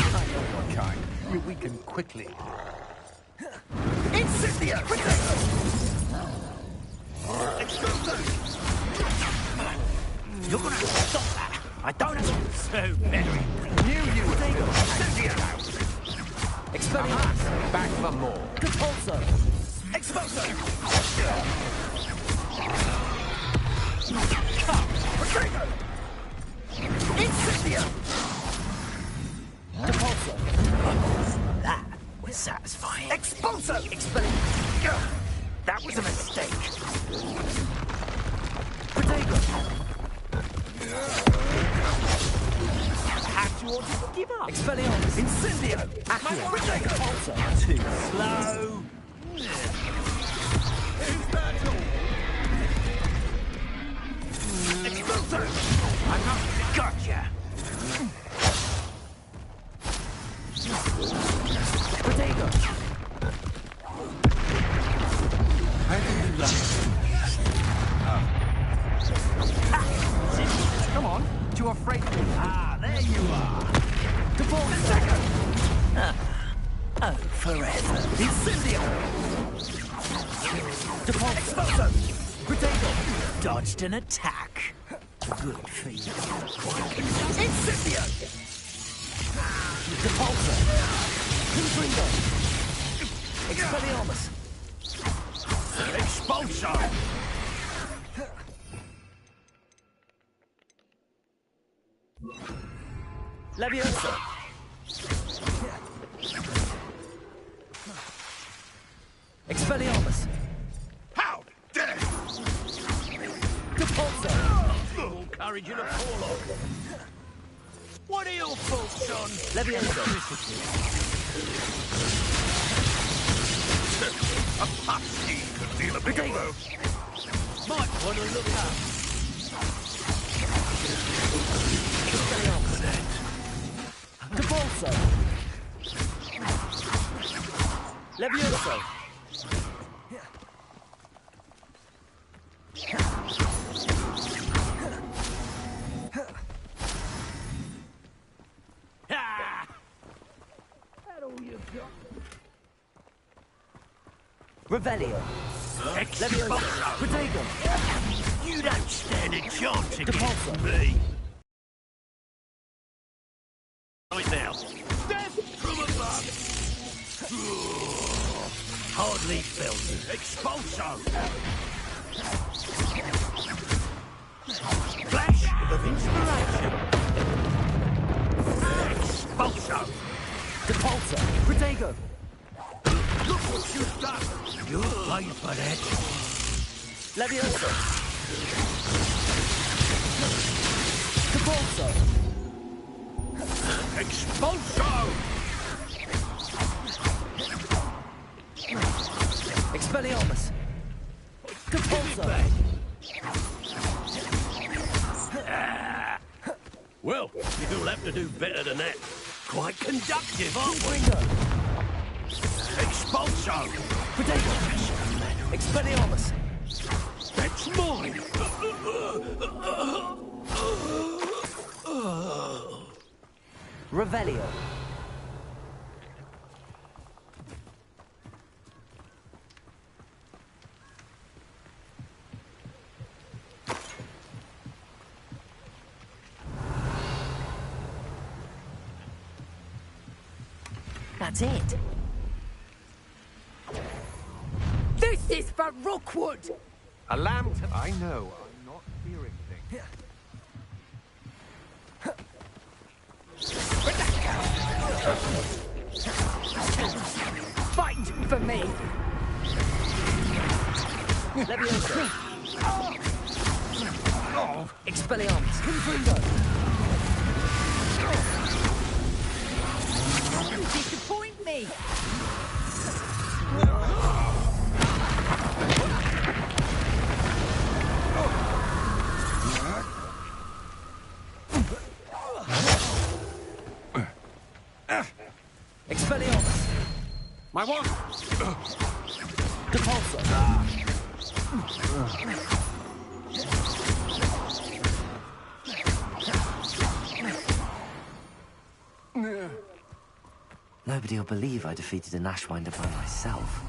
I know your kind. You weaken quickly. Incendio! You're gonna have to stop that. I don't have so very. Knew you would go. Incendio! Expelliarmus! Back for more. Depulso! Expulso! Rodrigo! Incendio! Depulso! That was satisfying. Expulso! Expelliarmus! That was a mistake. Protego! Had you ordered to give up? Expelliarmus! Incendio! Accio! Repulso! Too slow! Who's battle? Expulso! I'm not... Gotcha! Protego! How do you like it? Come on, too afraid to... Ah, there you are! Depulso! Oh, forever. Incendio! Depulso! Expulso! Protego! Dodged an attack. Good for you. Incendio! Depulso! Confringo! Expelliarmus! Expulso! Leviosa! Expelliarmus! How dare! Depulso! All courage in a forelock. What are your thoughts on electricity? A puppy could deal a bigger blow. Might want to look up. Capolso. Levioso. Revelio. Levioso. Protego. You don't stand a chance Depulso. against me. Right now. Death from above. Hardly felt it. Expulso. Flash of inspiration. Expulso. Depulso. Protego. Look what you've done. You'll pay for that. Levioso. Capolso. Expulso. Expelliarmus. Capolso. Well, you'll have to do better than that. Quite conductive, aren't we? Expulso. Protego. Expelliarmus. That's mine. Revelio. That's it. This is for Rookwood! A lamb. I know. I'm not hearing things. Fight for me! Levioso. Expelliarmus. Confringo. You disappoint me! Expelliarmus. My what? Depulso. Nobody will believe I defeated an Ashwinder by myself.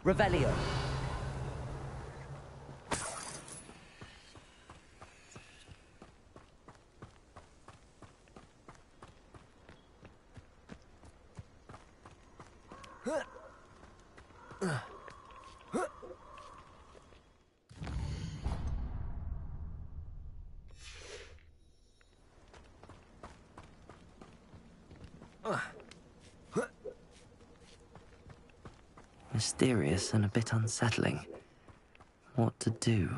Revelio. Mysterious and a bit unsettling. What to do?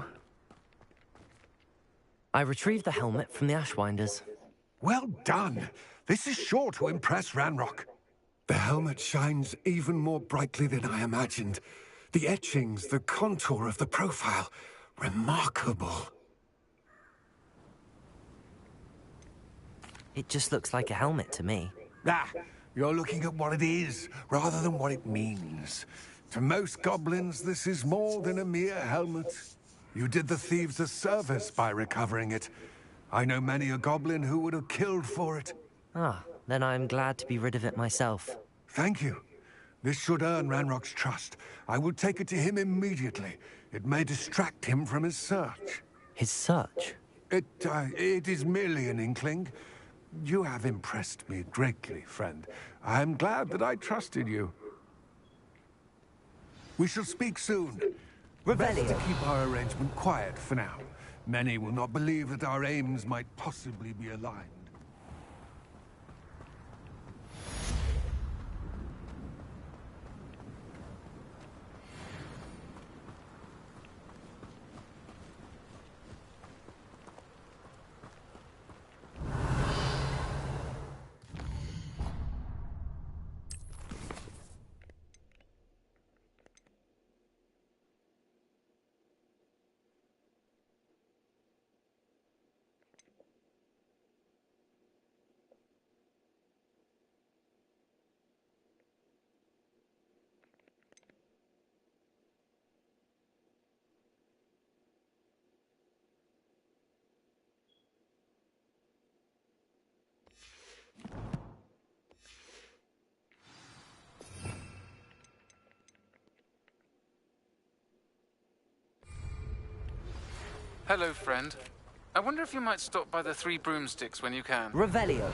I retrieved the helmet from the Ashwinders. Well done. This is sure to impress Ranrock. The helmet shines even more brightly than I imagined. The etchings, the contour of the profile. Remarkable. It just looks like a helmet to me. Ah, you're looking at what it is, rather than what it means. To most goblins, this is more than a mere helmet. You did the thieves a service by recovering it. I know many a goblin who would have killed for it. Ah, then I'm glad to be rid of it myself. Thank you. This should earn Ranrock's trust. I will take it to him immediately. It may distract him from his search. His search? It is merely an inkling. You have impressed me greatly, friend. I am glad that I trusted you. We shall speak soon. Best to keep our arrangement quiet for now. Many will not believe that our aims might possibly be aligned. Hello, friend. I wonder if you might stop by the Three Broomsticks when you can. Revelio.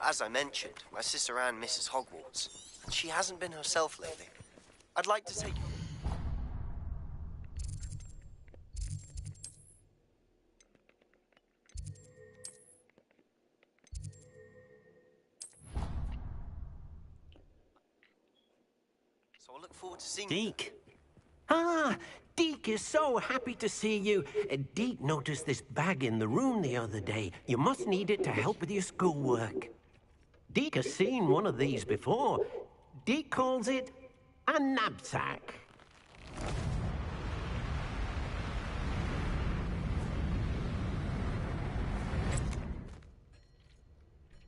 As I mentioned, my sister Anne misses Hogwarts, and she hasn't been herself lately. I'd like to take... So I look forward to seeing... Deke. Ah, Deke is so happy to see you. Deke noticed this bag in the room the other day. You must need it to help with your schoolwork. Deke has seen one of these before. Deke calls it a knapsack.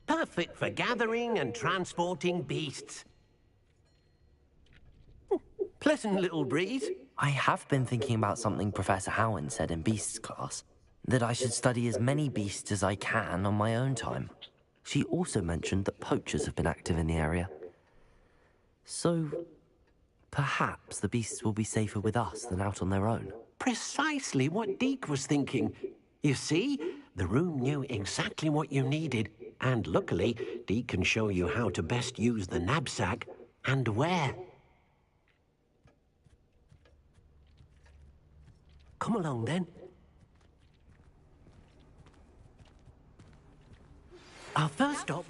Perfect for gathering and transporting beasts. Pleasant little breeze. I have been thinking about something Professor Howen said in Beasts class, that I should study as many beasts as I can on my own time. She also mentioned that poachers have been active in the area. So, perhaps the beasts will be safer with us than out on their own. Precisely what Deke was thinking. You see, the room knew exactly what you needed, and luckily, Deke can show you how to best use the knapsack and where. Come along, then. Our first stop...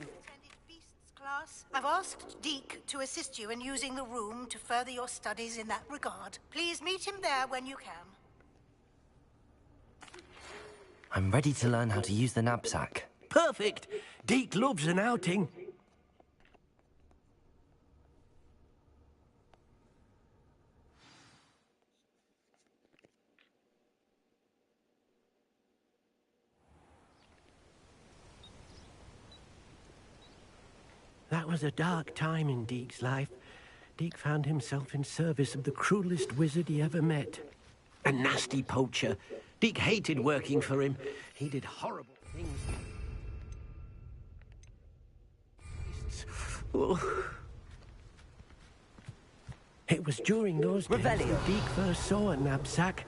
Class, I've asked Deke to assist you in using the room to further your studies in that regard. Please meet him there when you can. I'm ready to learn how to use the knapsack. Perfect! Deke loves an outing. That was a dark time in Deke's life. Deke found himself in service of the cruelest wizard he ever met. A nasty poacher. Deke hated working for him. He did horrible things. Oh. It was during those days that Deke first saw a knapsack.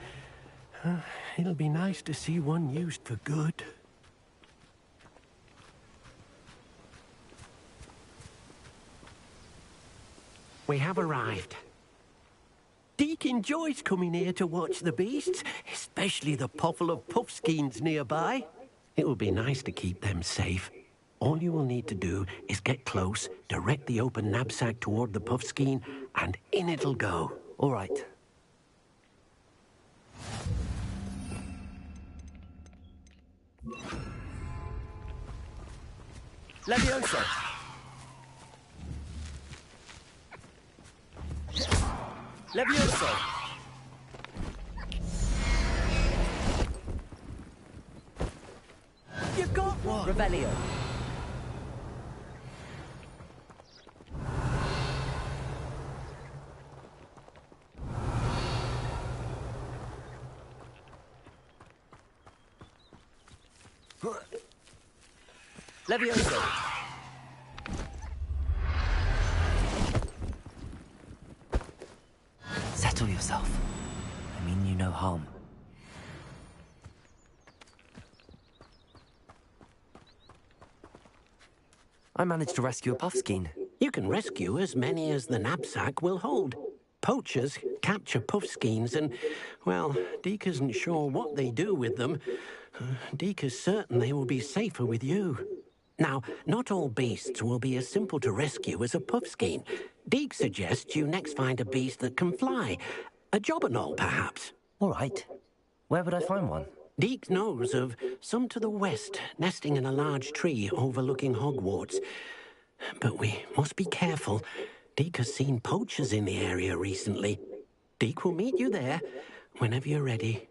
It'll be nice to see one used for good. We have arrived. Deke enjoys coming here to watch the beasts, especially the potful of puffskeins nearby. It will be nice to keep them safe. All you will need to do is get close, direct the open knapsack toward the puffskein, and in it'll go. All right. Levioso! Levioso! You got one! Revelio. Levioso. Settle yourself. I mean you no harm. I managed to rescue a puffskein. You can rescue as many as the knapsack will hold. Poachers capture puffskeins and, well, Deke isn't sure what they do with them. Deke is certain they will be safer with you. Now, not all beasts will be as simple to rescue as a puffskein. Deke suggests you next find a beast that can fly. A jobberknoll, perhaps. All right. Where would I find one? Deke knows of some to the west, nesting in a large tree overlooking Hogwarts. But we must be careful. Deke has seen poachers in the area recently. Deke will meet you there whenever you're ready.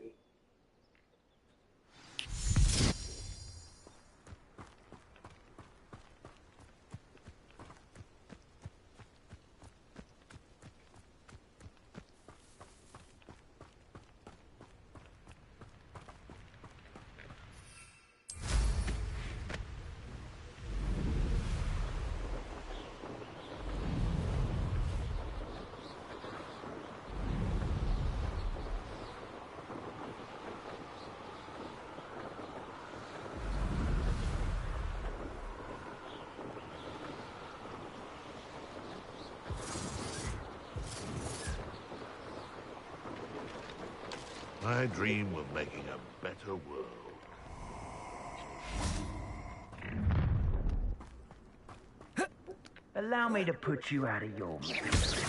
I dream of making a better world. Allow me to put you out of your misery.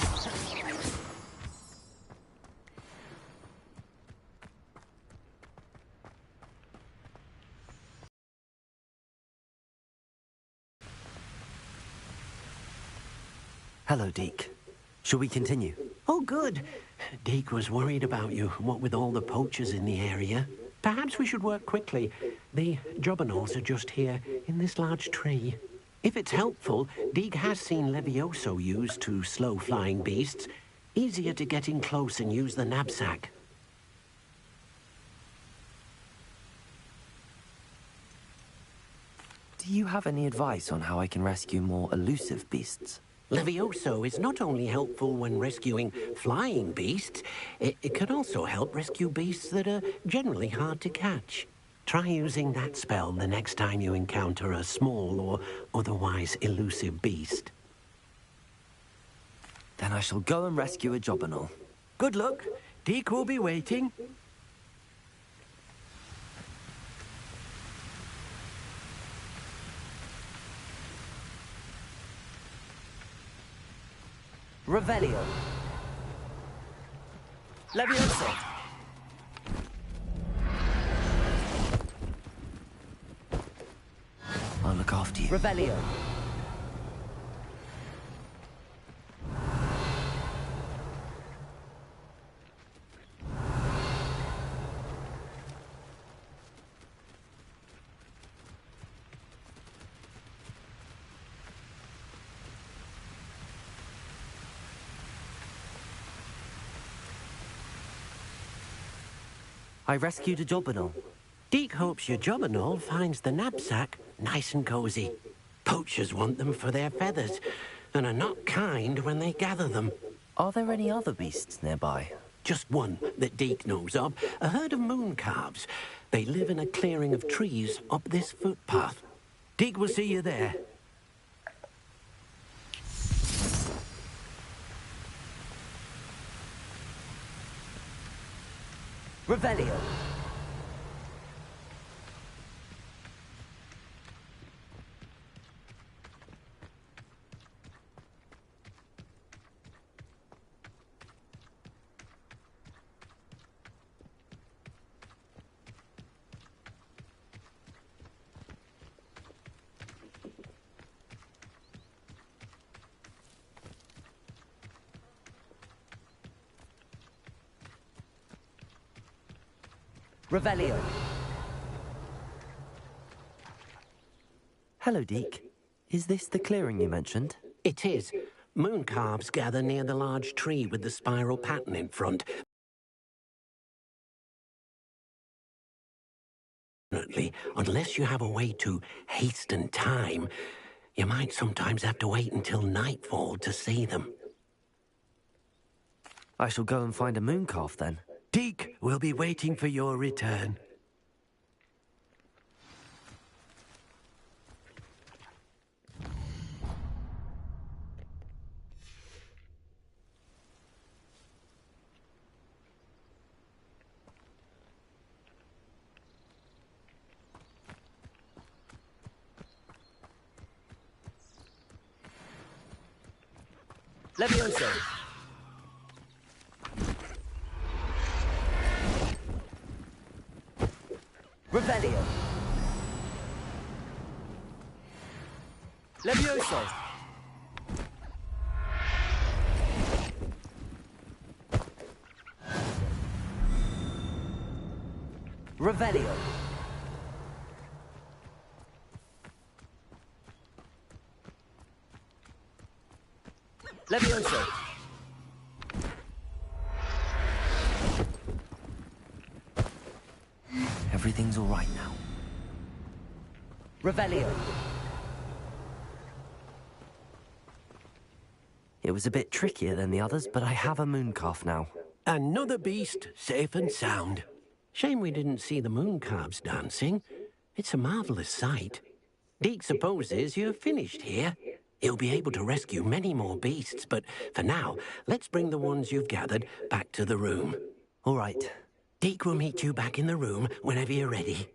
Hello, Deke. Shall we continue? Oh, good. Deke was worried about you, what with all the poachers in the area. Perhaps we should work quickly. The jobberknolls are just here, in this large tree. If it's helpful, Deke has seen Levioso used to slow flying beasts. Easier to get in close and use the knapsack. Do you have any advice on how I can rescue more elusive beasts? Levioso is not only helpful when rescuing flying beasts, it can also help rescue beasts that are generally hard to catch. Try using that spell the next time you encounter a small or otherwise elusive beast. Then I shall go and rescue a jobberknoll. Good luck. Deke will be waiting. Revelio. Levioso. I'll look after you. Revelio. I rescued a jobberknoll. Deke hopes your jobberknoll finds the knapsack nice and cozy. Poachers want them for their feathers, and are not kind when they gather them. Are there any other beasts nearby? Just one that Deke knows of, a herd of moon calves. They live in a clearing of trees up this footpath. Deke will see you there. Revelio. Revelio. Hello, Deke. Is this the clearing you mentioned? It is. Moon calves gather near the large tree with the spiral pattern in front. Unless you have a way to hasten time, you might sometimes have to wait until nightfall to see them. I shall go and find a moon calf then. Deke will be waiting for your return. Levioso. Revelio. Levioso. Revelio. Levioso. Everything's all right now. Revelio. It was a bit trickier than the others, but I have a moon calf now. Another beast, safe and sound. Shame we didn't see the moon calves dancing. It's a marvelous sight. Deke supposes you're finished here. He'll be able to rescue many more beasts, but for now, let's bring the ones you've gathered back to the room. All right. Deke will meet you back in the room whenever you're ready.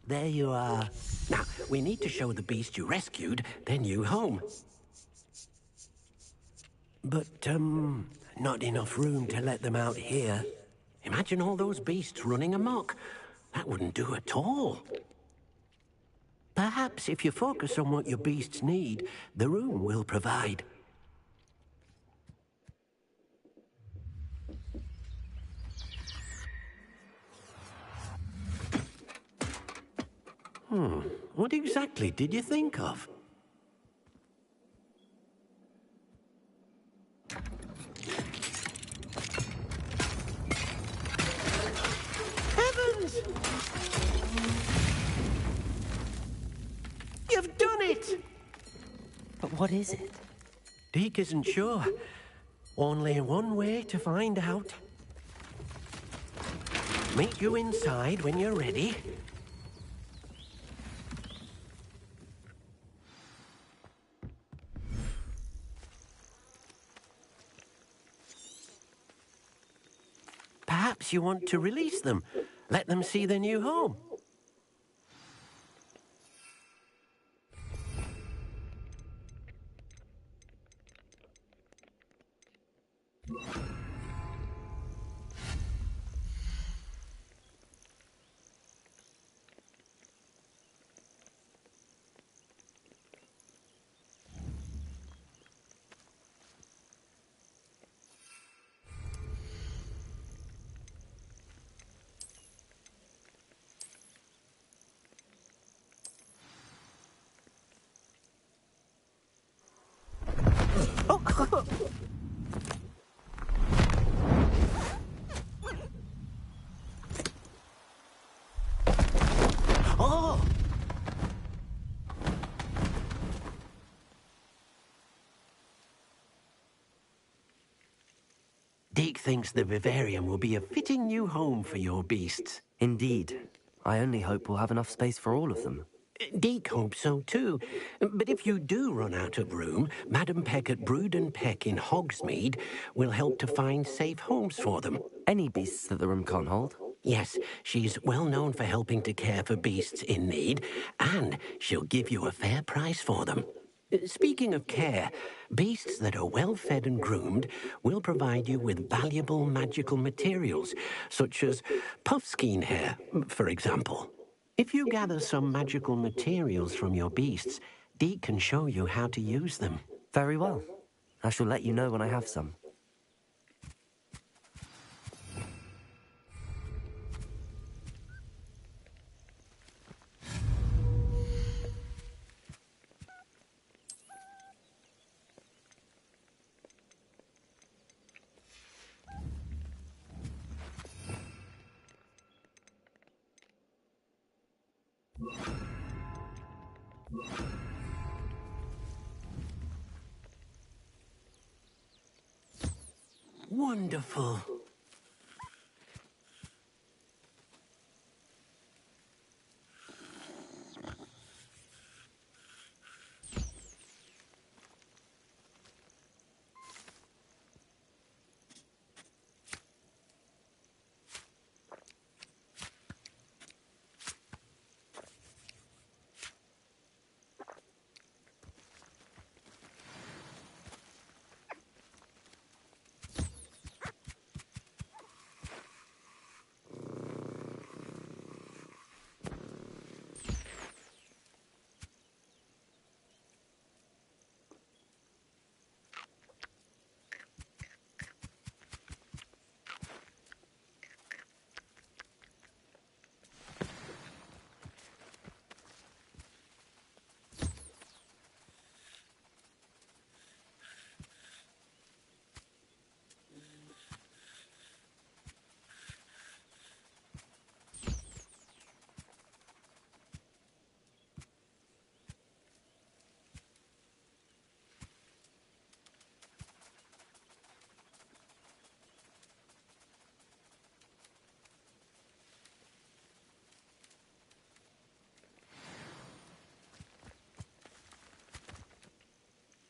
There you are. Now, we need to show the beast you rescued their new home. But, not enough room to let them out here. Imagine all those beasts running amok. That wouldn't do at all. Perhaps if you focus on what your beasts need, the room will provide. What exactly did you think of? Heavens! You've done it! But what is it? Deke isn't sure. Only one way to find out. Meet you inside when you're ready. Perhaps you want to release them. Let them see their new home. Deke thinks the vivarium will be a fitting new home for your beasts. Indeed. I only hope we'll have enough space for all of them. Deke hopes so too. But if you do run out of room, Madam Peck at Brood and Peck in Hogsmeade will help to find safe homes for them. Any beasts that the room can't hold? Yes, she's well known for helping to care for beasts in need, and she'll give you a fair price for them. Speaking of care, beasts that are well fed and groomed will provide you with valuable magical materials, such as puffskein hair, for example. If you gather some magical materials from your beasts, Deke can show you how to use them. Very well. I shall let you know when I have some. Wonderful.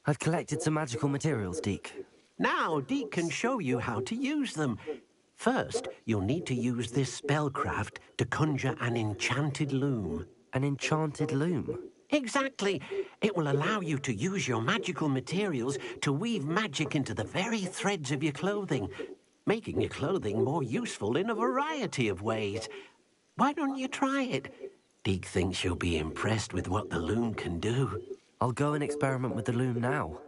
I've collected some magical materials, Deke. Now Deke can show you how to use them. First, you'll need to use this spellcraft to conjure an enchanted loom. An enchanted loom? Exactly. It will allow you to use your magical materials to weave magic into the very threads of your clothing, making your clothing more useful in a variety of ways. Why don't you try it? Deke thinks you'll be impressed with what the loom can do. I'll go and experiment with the loom now.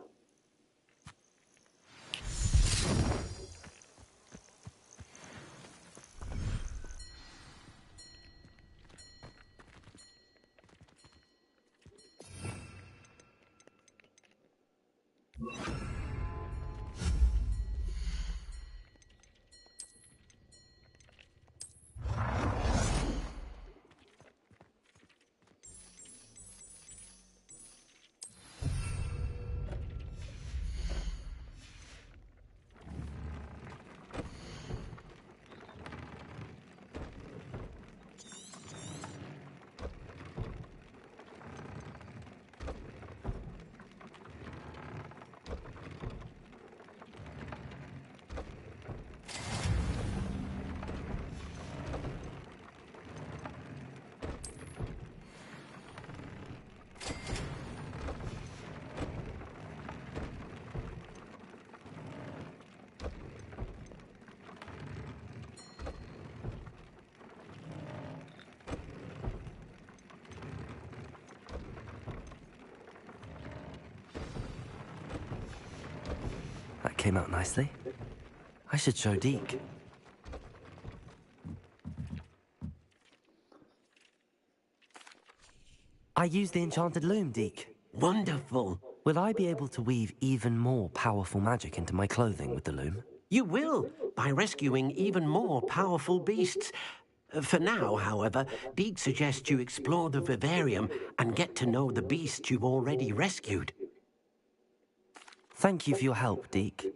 That came out nicely. I should show Deke. I used the enchanted loom, Deke. Wonderful. Will I be able to weave even more powerful magic into my clothing with the loom? You will, by rescuing even more powerful beasts. For now, however, Deke suggests you explore the vivarium and get to know the beasts you've already rescued. Thank you for your help, Deke.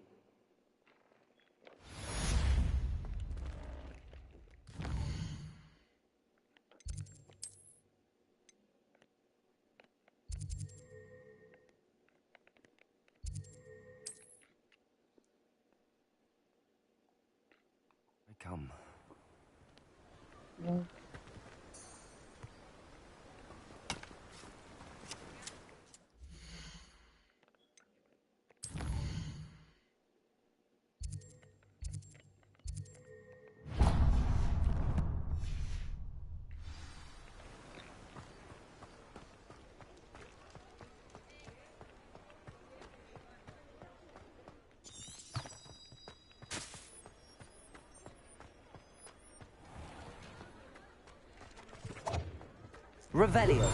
Revelio.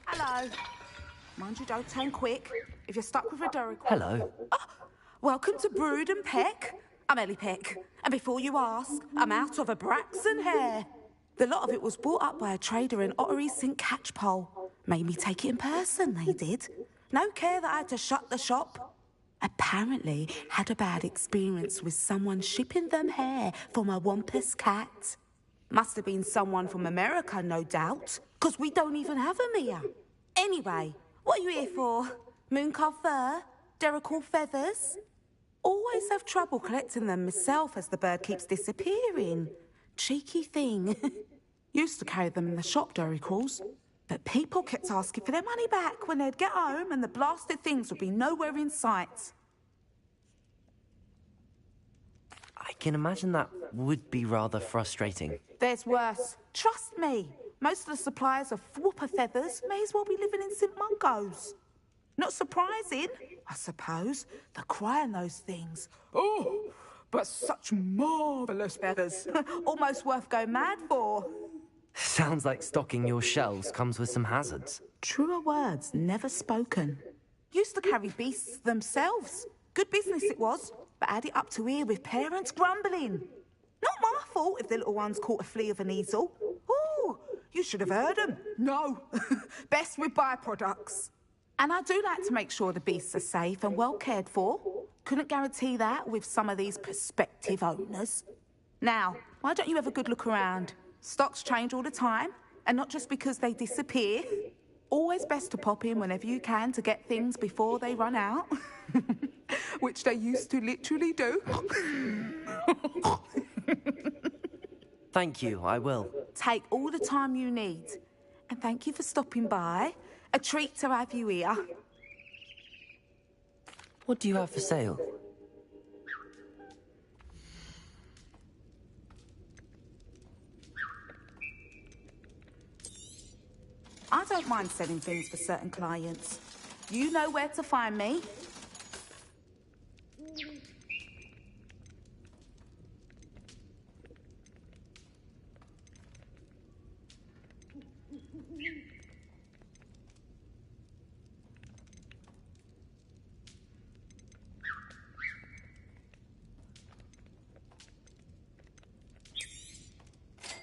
Hello. Mind you don't turn quick. If you're stuck with a Derrick. Hello. Welcome to Brood and Peck. I'm Ellie Peck. And before you ask, I'm out of a Braxton hair. The lot of it was bought up by a trader in Ottery St. Catchpole. Made me take it in person, they did. No care that I had to shut the shop. Apparently had a bad experience with someone shipping them hair for my Wampus cat. Must have been someone from America, no doubt, because we don't even have them here. Anyway, what are you here for? Mooncarved fur? Derrickal feathers? Always have trouble collecting them myself as the bird keeps disappearing. Cheeky thing. Used to carry them in the shop, Derricals. But people kept asking for their money back when they'd get home and the blasted things would be nowhere in sight. I can imagine that would be rather frustrating. There's worse. Trust me. Most of the suppliers of whooper feathers may as well be living in St. Mungo's. Not surprising, I suppose, the cry on those things. Oh, but such marvellous feathers. Almost worth going mad for. Sounds like stocking your shelves comes with some hazards. Truer words never spoken. Used to carry beasts themselves. Good business it was, but had it up to here with parents grumbling. Not my fault if the little ones caught a flea of an easel. Ooh, you should have heard them. No, best with byproducts. And I do like to make sure the beasts are safe and well cared for. Couldn't guarantee that with some of these prospective owners. Now, why don't you have a good look around? Stocks change all the time, and not just because they disappear. Always best to pop in whenever you can to get things before they run out. Which they used to literally do. Thank you, I will. Take all the time you need. And thank you for stopping by. A treat to have you here. What do you have for sale? I don't mind selling things for certain clients. You know where to find me.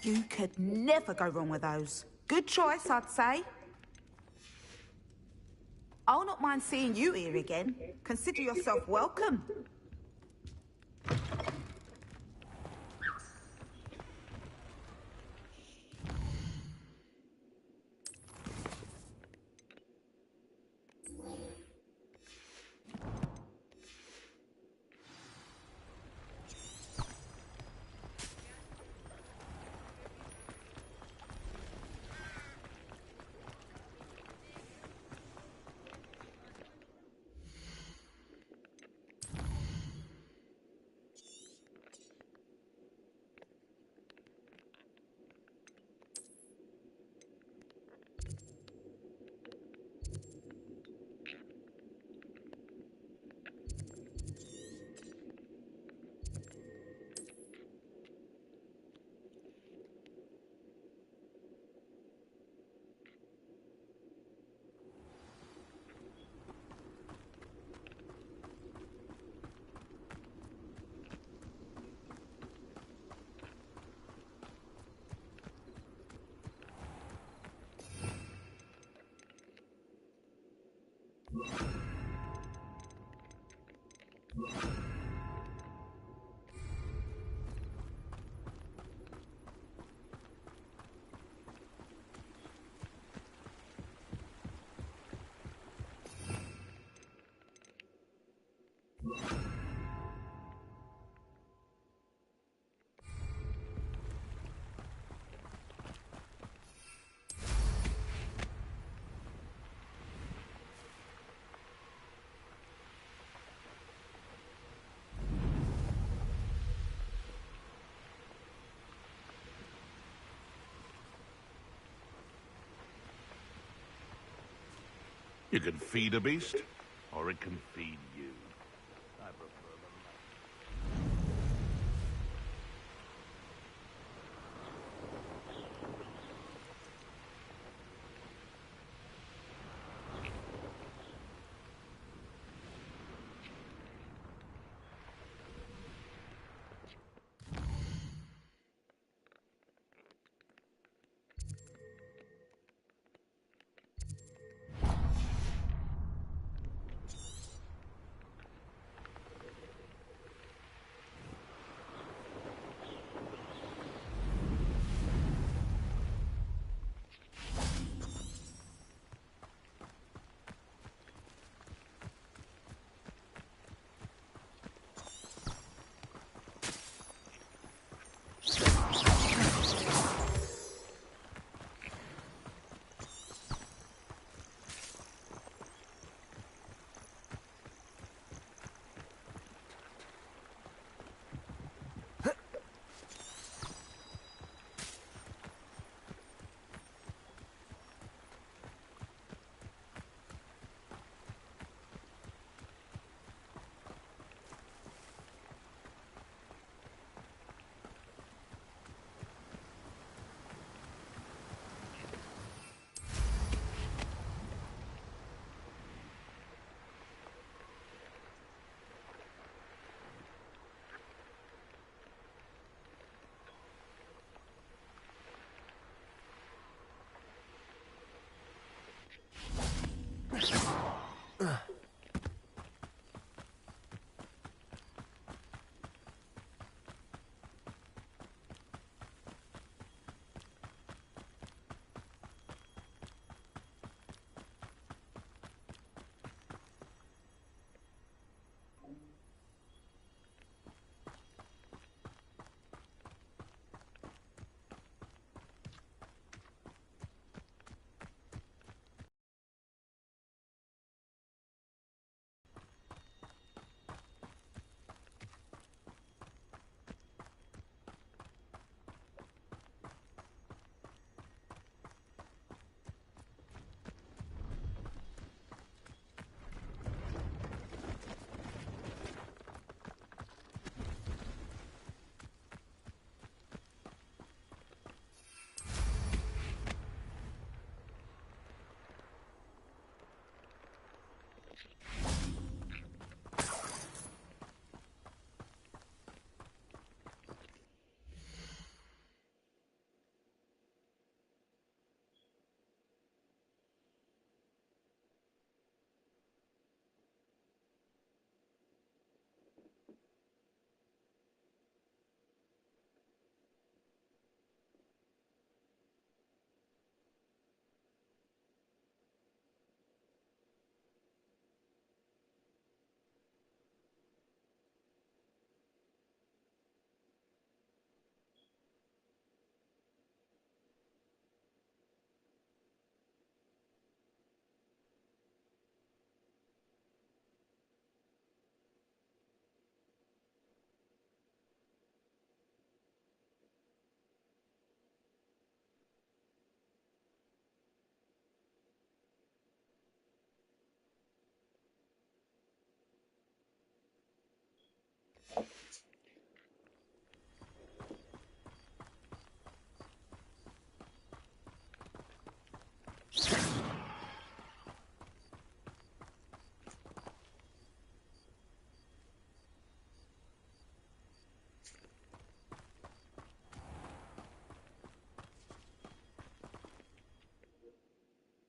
You could never go wrong with those. Good choice, I'd say. I'll not mind seeing you here again. Consider yourself welcome. You can feed a beast, or it can feed you. I prefer the latter.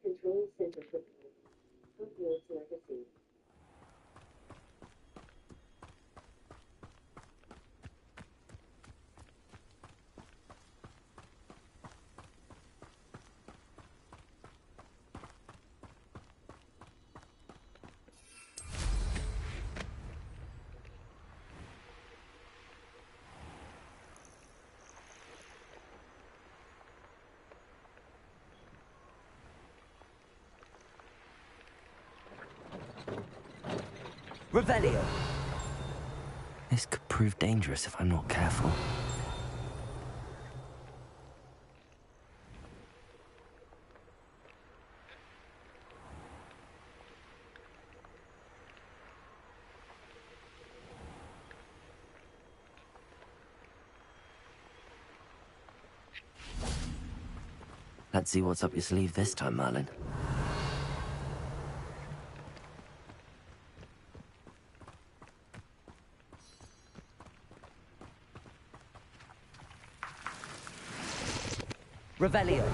Control center for Hogwarts Legacy. Revelio! This could prove dangerous if I'm not careful. Let's see what's up your sleeve this time, Merlin. Revelio.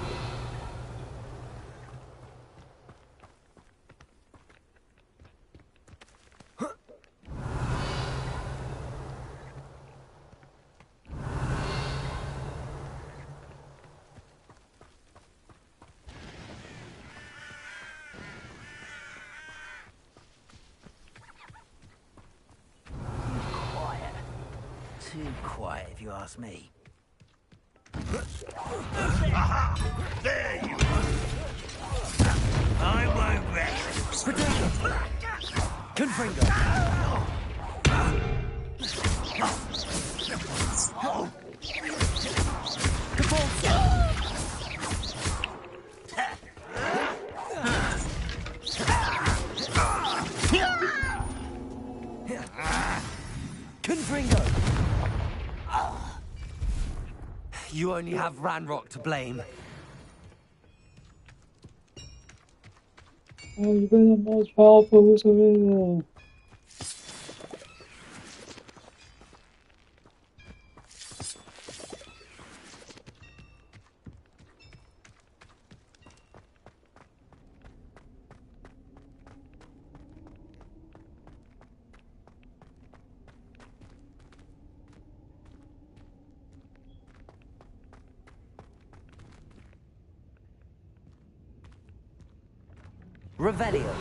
Too quiet, if you ask me. Aha! There you are! I won't rest. Confringo. Confringo. You only have Ranrock to blame. Oh, you've been the most powerful wizard in the... Revelio.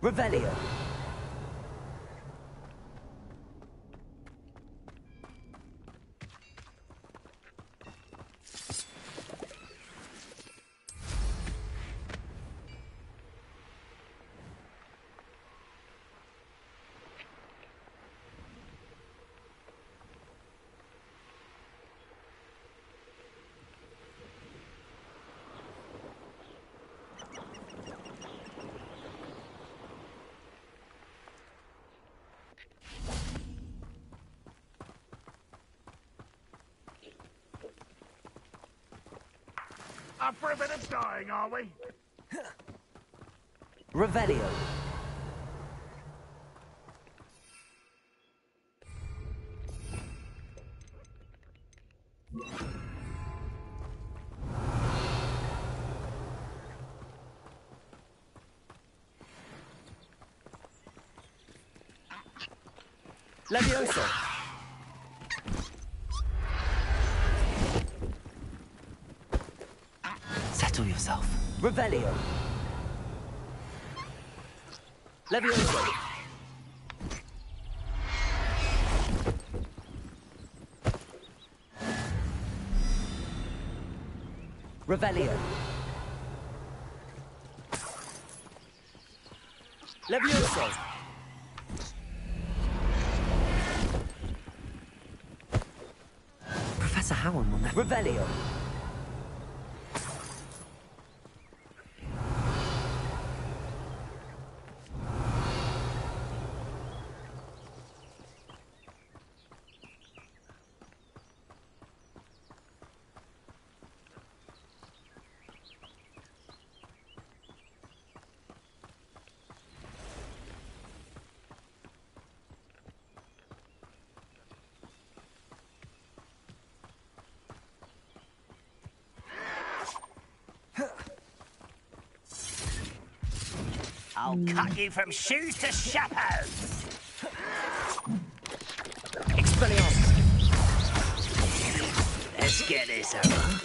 Revelio. Up for a bit of dying, are we? Revelio. Levioso. Settle yourself. Revelio. Levioso. Revelio. Levioso. Professor Howard will never... Revelio. I'll cut you from shoes to chapeaux. Expelliarmus. Let's get this over.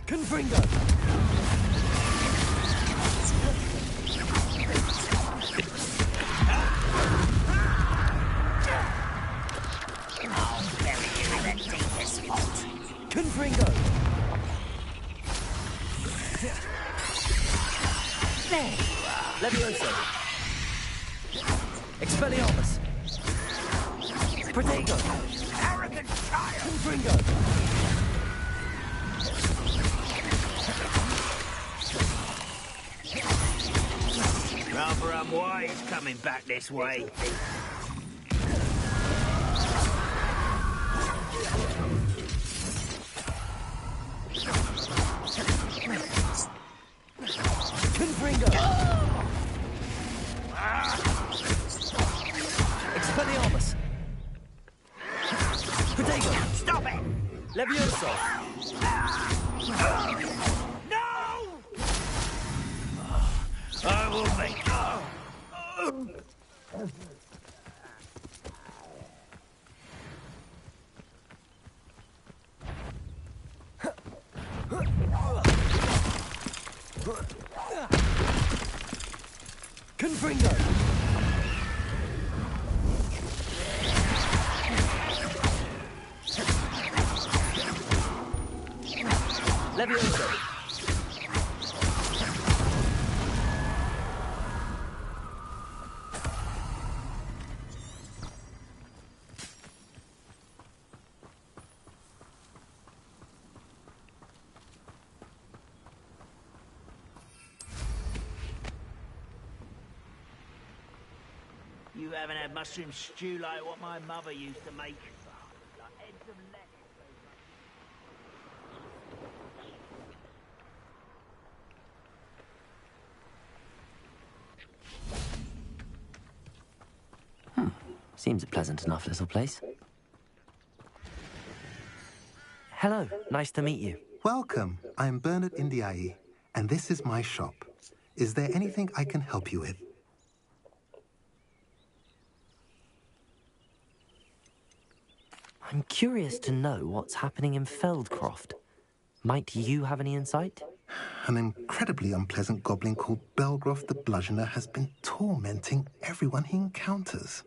Confringo. I'll bury you in the deepest spot. Confringo. There you are. Levioso. Expelliarmus. Protego. Arrogant child. Confringo. Rather unwise coming back this way. Confringo. Expelliarmus. Protego. Stop it! Levioso. No! I will make you. Confringo. Levioso. You haven't had mushroom stew like what my mother used to make. Like heads of lettuce. Seems a pleasant enough little place. Hello, nice to meet you. Welcome. I'm Bernard Indiaye, and this is my shop. Is there anything I can help you with? I'm curious to know what's happening in Feldcroft. Might you have any insight? An incredibly unpleasant goblin called Belgroth the Bludgeoner has been tormenting everyone he encounters.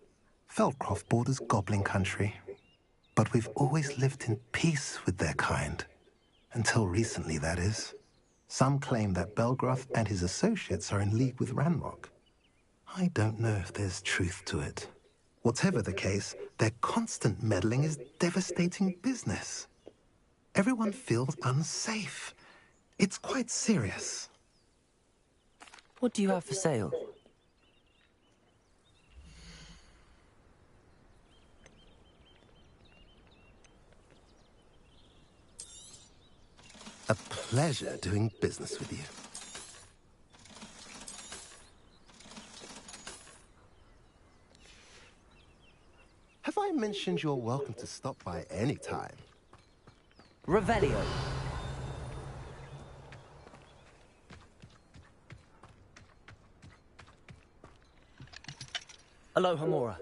Feldcroft borders goblin country, but we've always lived in peace with their kind. Until recently, that is. Some claim that Belgroth and his associates are in league with Ranrock. I don't know if there's truth to it. Whatever the case, their constant meddling is devastating business. Everyone feels unsafe. It's quite serious. What do you have for sale? A pleasure doing business with you. Have I mentioned you're welcome to stop by any time? Revelio. Aloha Mora.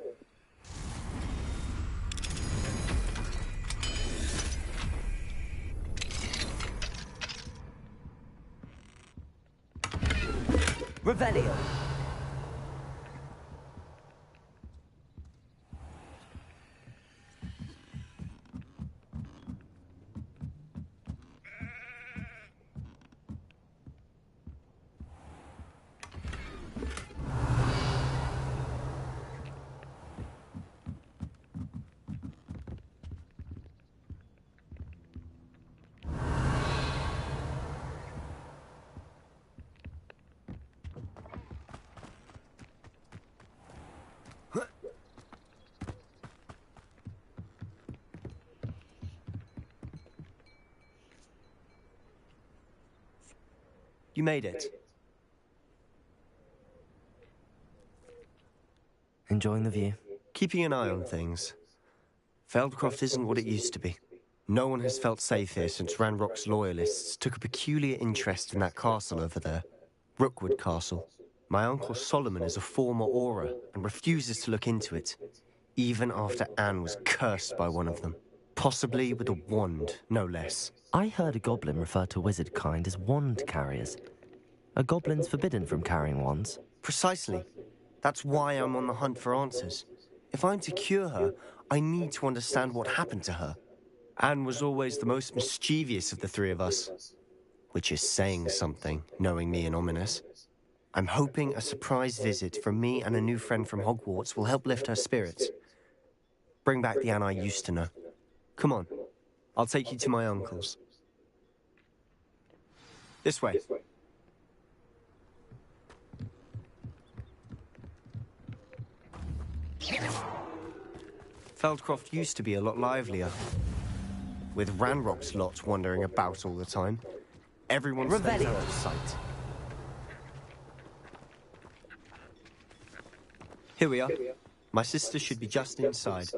Revelio. You made it. Enjoying the view? Keeping an eye on things. Feldcroft isn't what it used to be. No one has felt safe here since Ranrock's loyalists took a peculiar interest in that castle over there. Rookwood Castle. My uncle Solomon is a former Auror and refuses to look into it, even after Anne was cursed by one of them. Possibly with a wand, no less. I heard a goblin refer to wizard kind as wand carriers. Are goblins forbidden from carrying wands? Precisely. That's why I'm on the hunt for answers. If I'm to cure her, I need to understand what happened to her. Anne was always the most mischievous of the three of us. Which is saying something, knowing me and Ominous. I'm hoping a surprise visit from me and a new friend from Hogwarts will help lift her spirits. Bring back the Anne I used to know. Come on, I'll take you to my uncle's. This way. Feldcroft used to be a lot livelier, with Ranrock's lot wandering about all the time. Everyone stays out of sight. Here we are. My sister should be just inside.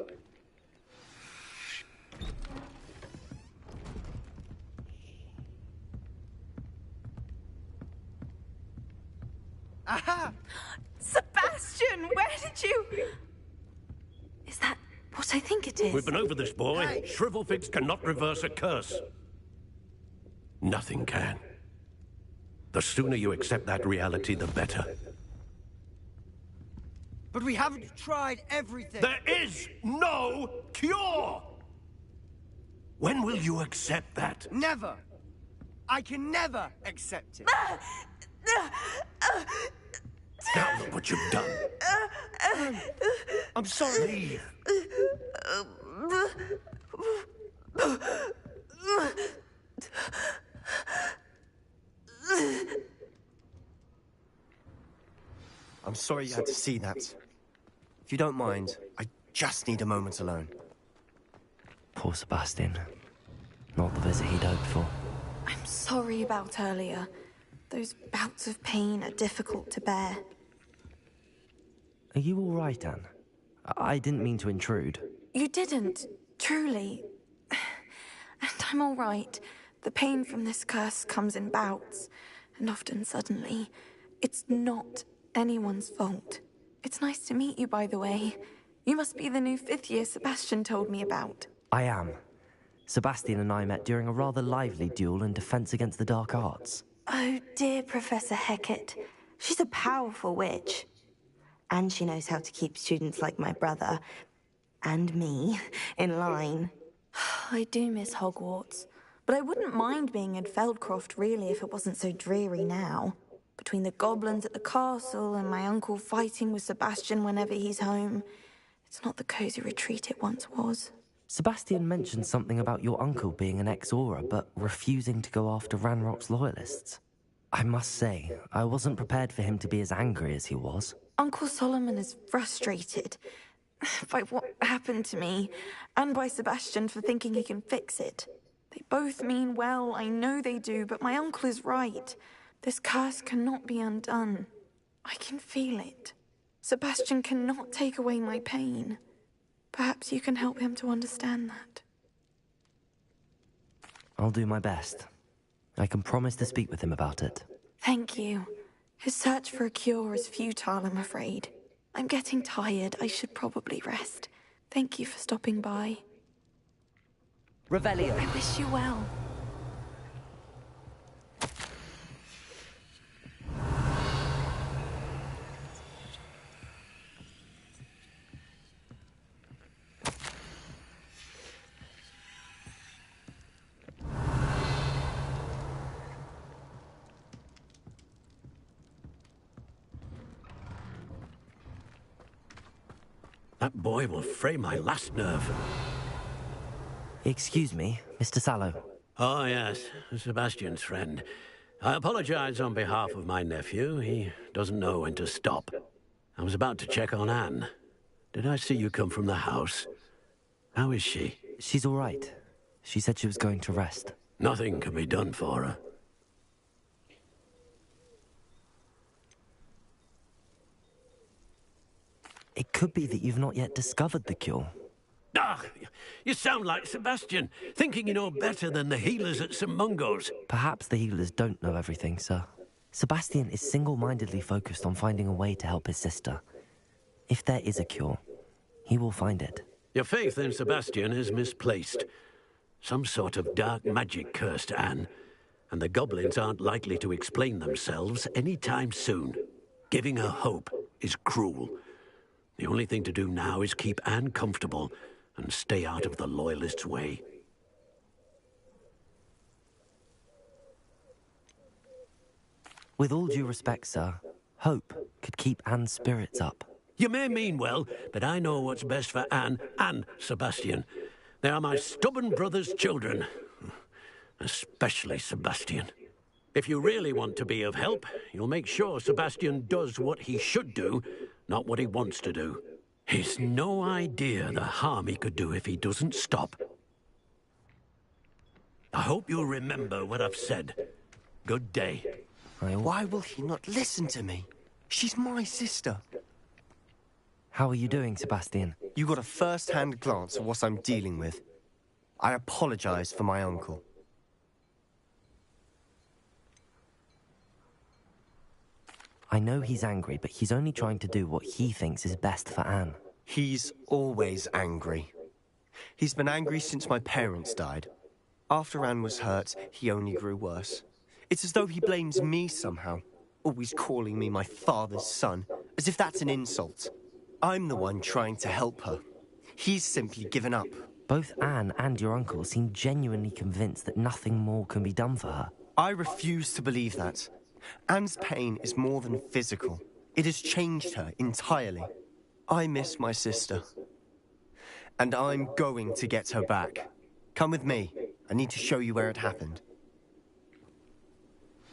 Aha! Sebastian, where did you... Is that what I think it is? We've been over this, boy. Shrivelfigs cannot reverse a curse. Nothing can. The sooner you accept that reality, the better. But we haven't tried everything. There is no cure! When will you accept that? Never. I can never accept it. Now look what you've done. I'm sorry. Leave. I'm sorry you had to see that. If you don't mind, I just need a moment alone. Poor Sebastian. Not the visit he'd hoped for. I'm sorry about earlier. Those bouts of pain are difficult to bear. Are you all right, Anne? I didn't mean to intrude. You didn't, truly. And I'm all right. The pain from this curse comes in bouts, and often suddenly. It's not anyone's fault. It's nice to meet you, by the way. You must be the new fifth year Sebastian told me about. I am. Sebastian and I met during a rather lively duel in defense against the dark arts. Oh, dear Professor Hecat. She's a powerful witch. And she knows how to keep students like my brother, and me, in line. I do miss Hogwarts, but I wouldn't mind being in Feldcroft, really, if it wasn't so dreary now. Between the goblins at the castle and my uncle fighting with Sebastian whenever he's home, it's not the cosy retreat it once was. Sebastian mentioned something about your uncle being an ex-Auror, but refusing to go after Ranrock's loyalists. I must say, I wasn't prepared for him to be as angry as he was. Uncle Solomon is frustrated by what happened to me, and by Sebastian for thinking he can fix it. They both mean well, I know they do, but my uncle is right. This curse cannot be undone. I can feel it. Sebastian cannot take away my pain. Perhaps you can help him to understand that. I'll do my best. I can promise to speak with him about it. Thank you. His search for a cure is futile, I'm afraid. I'm getting tired. I should probably rest. Thank you for stopping by. Revelio. I wish you well. That boy will fray my last nerve. Excuse me, Mr. Sallow. Oh, yes, Sebastian's friend. I apologize on behalf of my nephew. He doesn't know when to stop. I was about to check on Anne. Did I see you come from the house? How is she? She's all right. She said she was going to rest. Nothing can be done for her. It could be that you've not yet discovered the cure. Ah, you sound like Sebastian, thinking you know better than the healers at St. Mungo's. Perhaps the healers don't know everything, sir. Sebastian is single-mindedly focused on finding a way to help his sister. If there is a cure, he will find it. Your faith in Sebastian is misplaced. Some sort of dark magic cursed Anne, and the goblins aren't likely to explain themselves anytime soon. Giving her hope is cruel. The only thing to do now is keep Anne comfortable and stay out of the Loyalists' way. With all due respect, sir, Hope could keep Anne's spirits up. You may mean well, but I know what's best for Anne and Sebastian. They are my stubborn brother's children. Especially Sebastian. If you really want to be of help, you'll make sure Sebastian does what he should do, not what he wants to do. He's no idea the harm he could do if he doesn't stop. I hope you'll remember what I've said. Good day. Why will he not listen to me? She's my sister. How are you doing, Sebastian? You got a first-hand glance at what I'm dealing with. I apologize for my uncle. I know he's angry, but he's only trying to do what he thinks is best for Anne. He's always angry. He's been angry since my parents died. After Anne was hurt, he only grew worse. It's as though he blames me somehow, always calling me my father's son, as if that's an insult. I'm the one trying to help her. He's simply given up. Both Anne and your uncle seem genuinely convinced that nothing more can be done for her. I refuse to believe that. Anne's pain is more than physical. It has changed her entirely. I miss my sister. And I'm going to get her back. Come with me. I need to show you where it happened.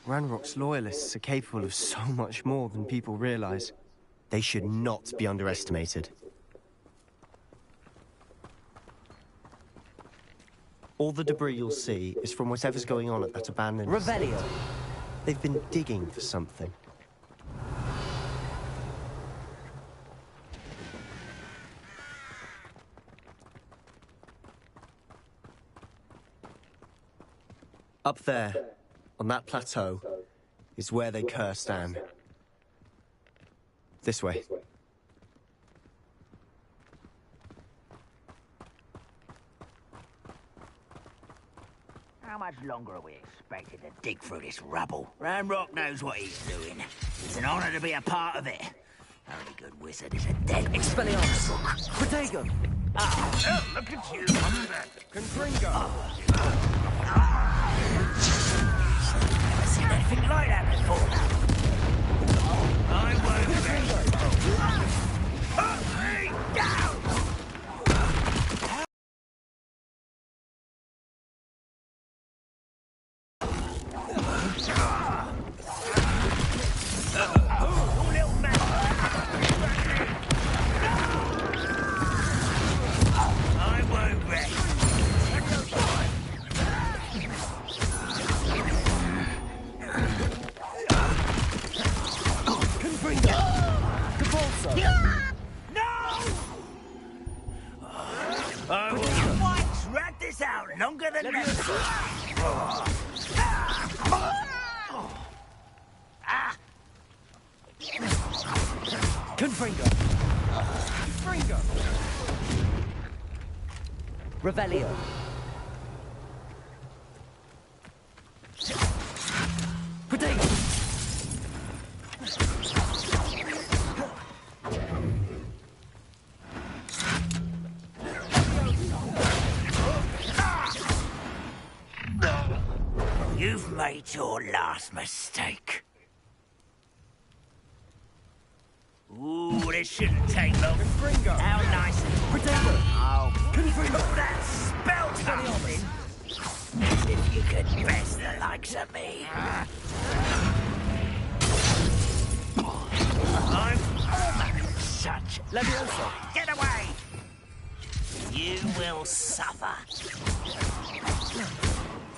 Ranrock's loyalists are capable of so much more than people realize. They should not be underestimated. All the debris you'll see is from whatever's going on at that abandoned... Revelio! They've been digging for something. Up there, on that plateau, is where they cursed Anne. This way. How much longer are we expected to dig through this rubble? Ranrock knows what he's doing. It's an honor to be a part of it. Only good wizard is a dead... Expelliarmus! Protego! Oh, look at you! Confringo! Never seen anything like that before. I won't let put me down! Longer than Confringo! Confringo! Revelio! Protego! You've made your last mistake. Ooh, this shouldn't take long. Confringo! How nice and Protego! Oh, Confringo! put that spell casting! As if you could best the likes of me. I'm almost such. Levioso! Get away! You will suffer.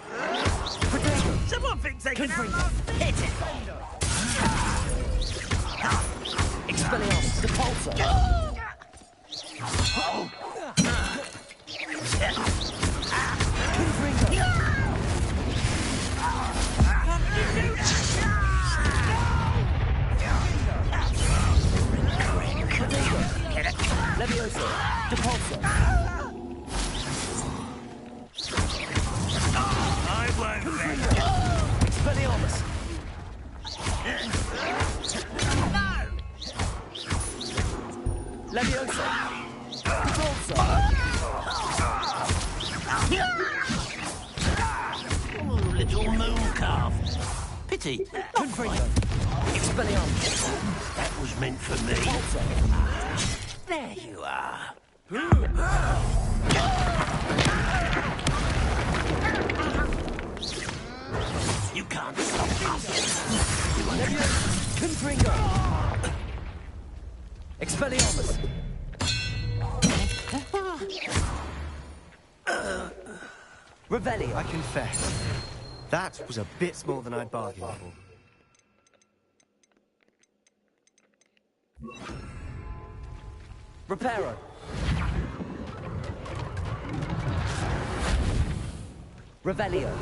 Protego! Someone thinks they can Confringo! hit it. Expelliarmus! Depulso! Confringo! Levioso! Depulso! I won't let Expelliarmus! Levioso! Depulso! Oh, little moon calf. Pity. Confringo! Expelliarmus! That was meant for me. There you are. You can't stop us. Confringo! Expelliarmus! Revelio! I confess, that was a bit more than I'd bargained for. Reparo! Revelio!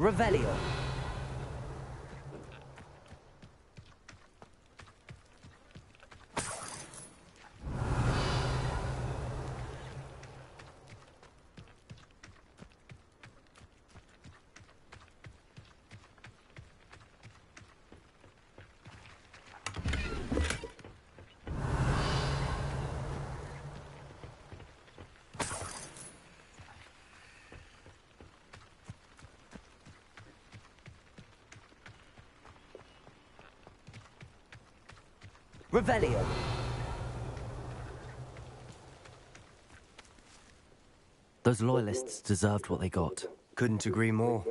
Revelio. Revelio. Those loyalists deserved what they got. Couldn't agree more.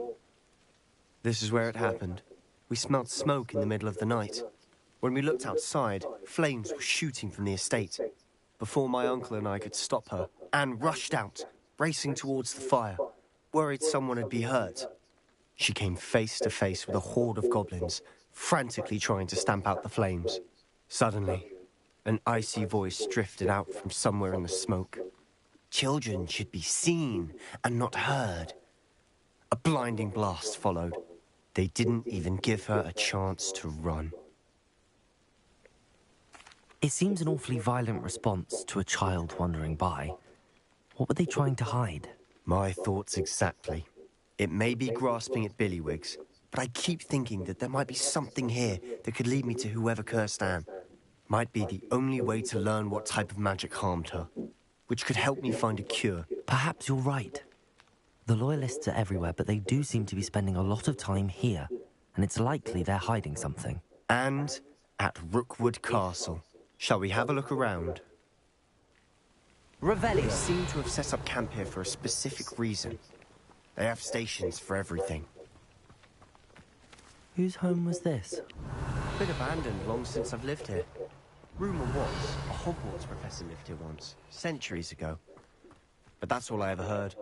This is where it happened. We smelled smoke in the middle of the night. When we looked outside, flames were shooting from the estate. Before my uncle and I could stop her, Anne rushed out, racing towards the fire, worried someone had been hurt. She came face to face with a horde of goblins, frantically trying to stamp out the flames. Suddenly, an icy voice drifted out from somewhere in the smoke. Children should be seen and not heard. A blinding blast followed. They didn't even give her a chance to run. It seems an awfully violent response to a child wandering by. What were they trying to hide? My thoughts exactly. It may be grasping at Billywigs, but I keep thinking that there might be something here that could lead me to whoever cursed Anne. Might be the only way to learn what type of magic harmed her, which could help me find a cure. Perhaps you're right. The Loyalists are everywhere, but they do seem to be spending a lot of time here, and it's likely they're hiding something. And at Rookwood Castle. Shall we have a look around? Revelio. They seem to have set up camp here for a specific reason. They have stations for everything. Whose home was this? Been abandoned long since I've lived here. Rumour was a Hogwarts professor lived here once, centuries ago. But that's all I ever heard.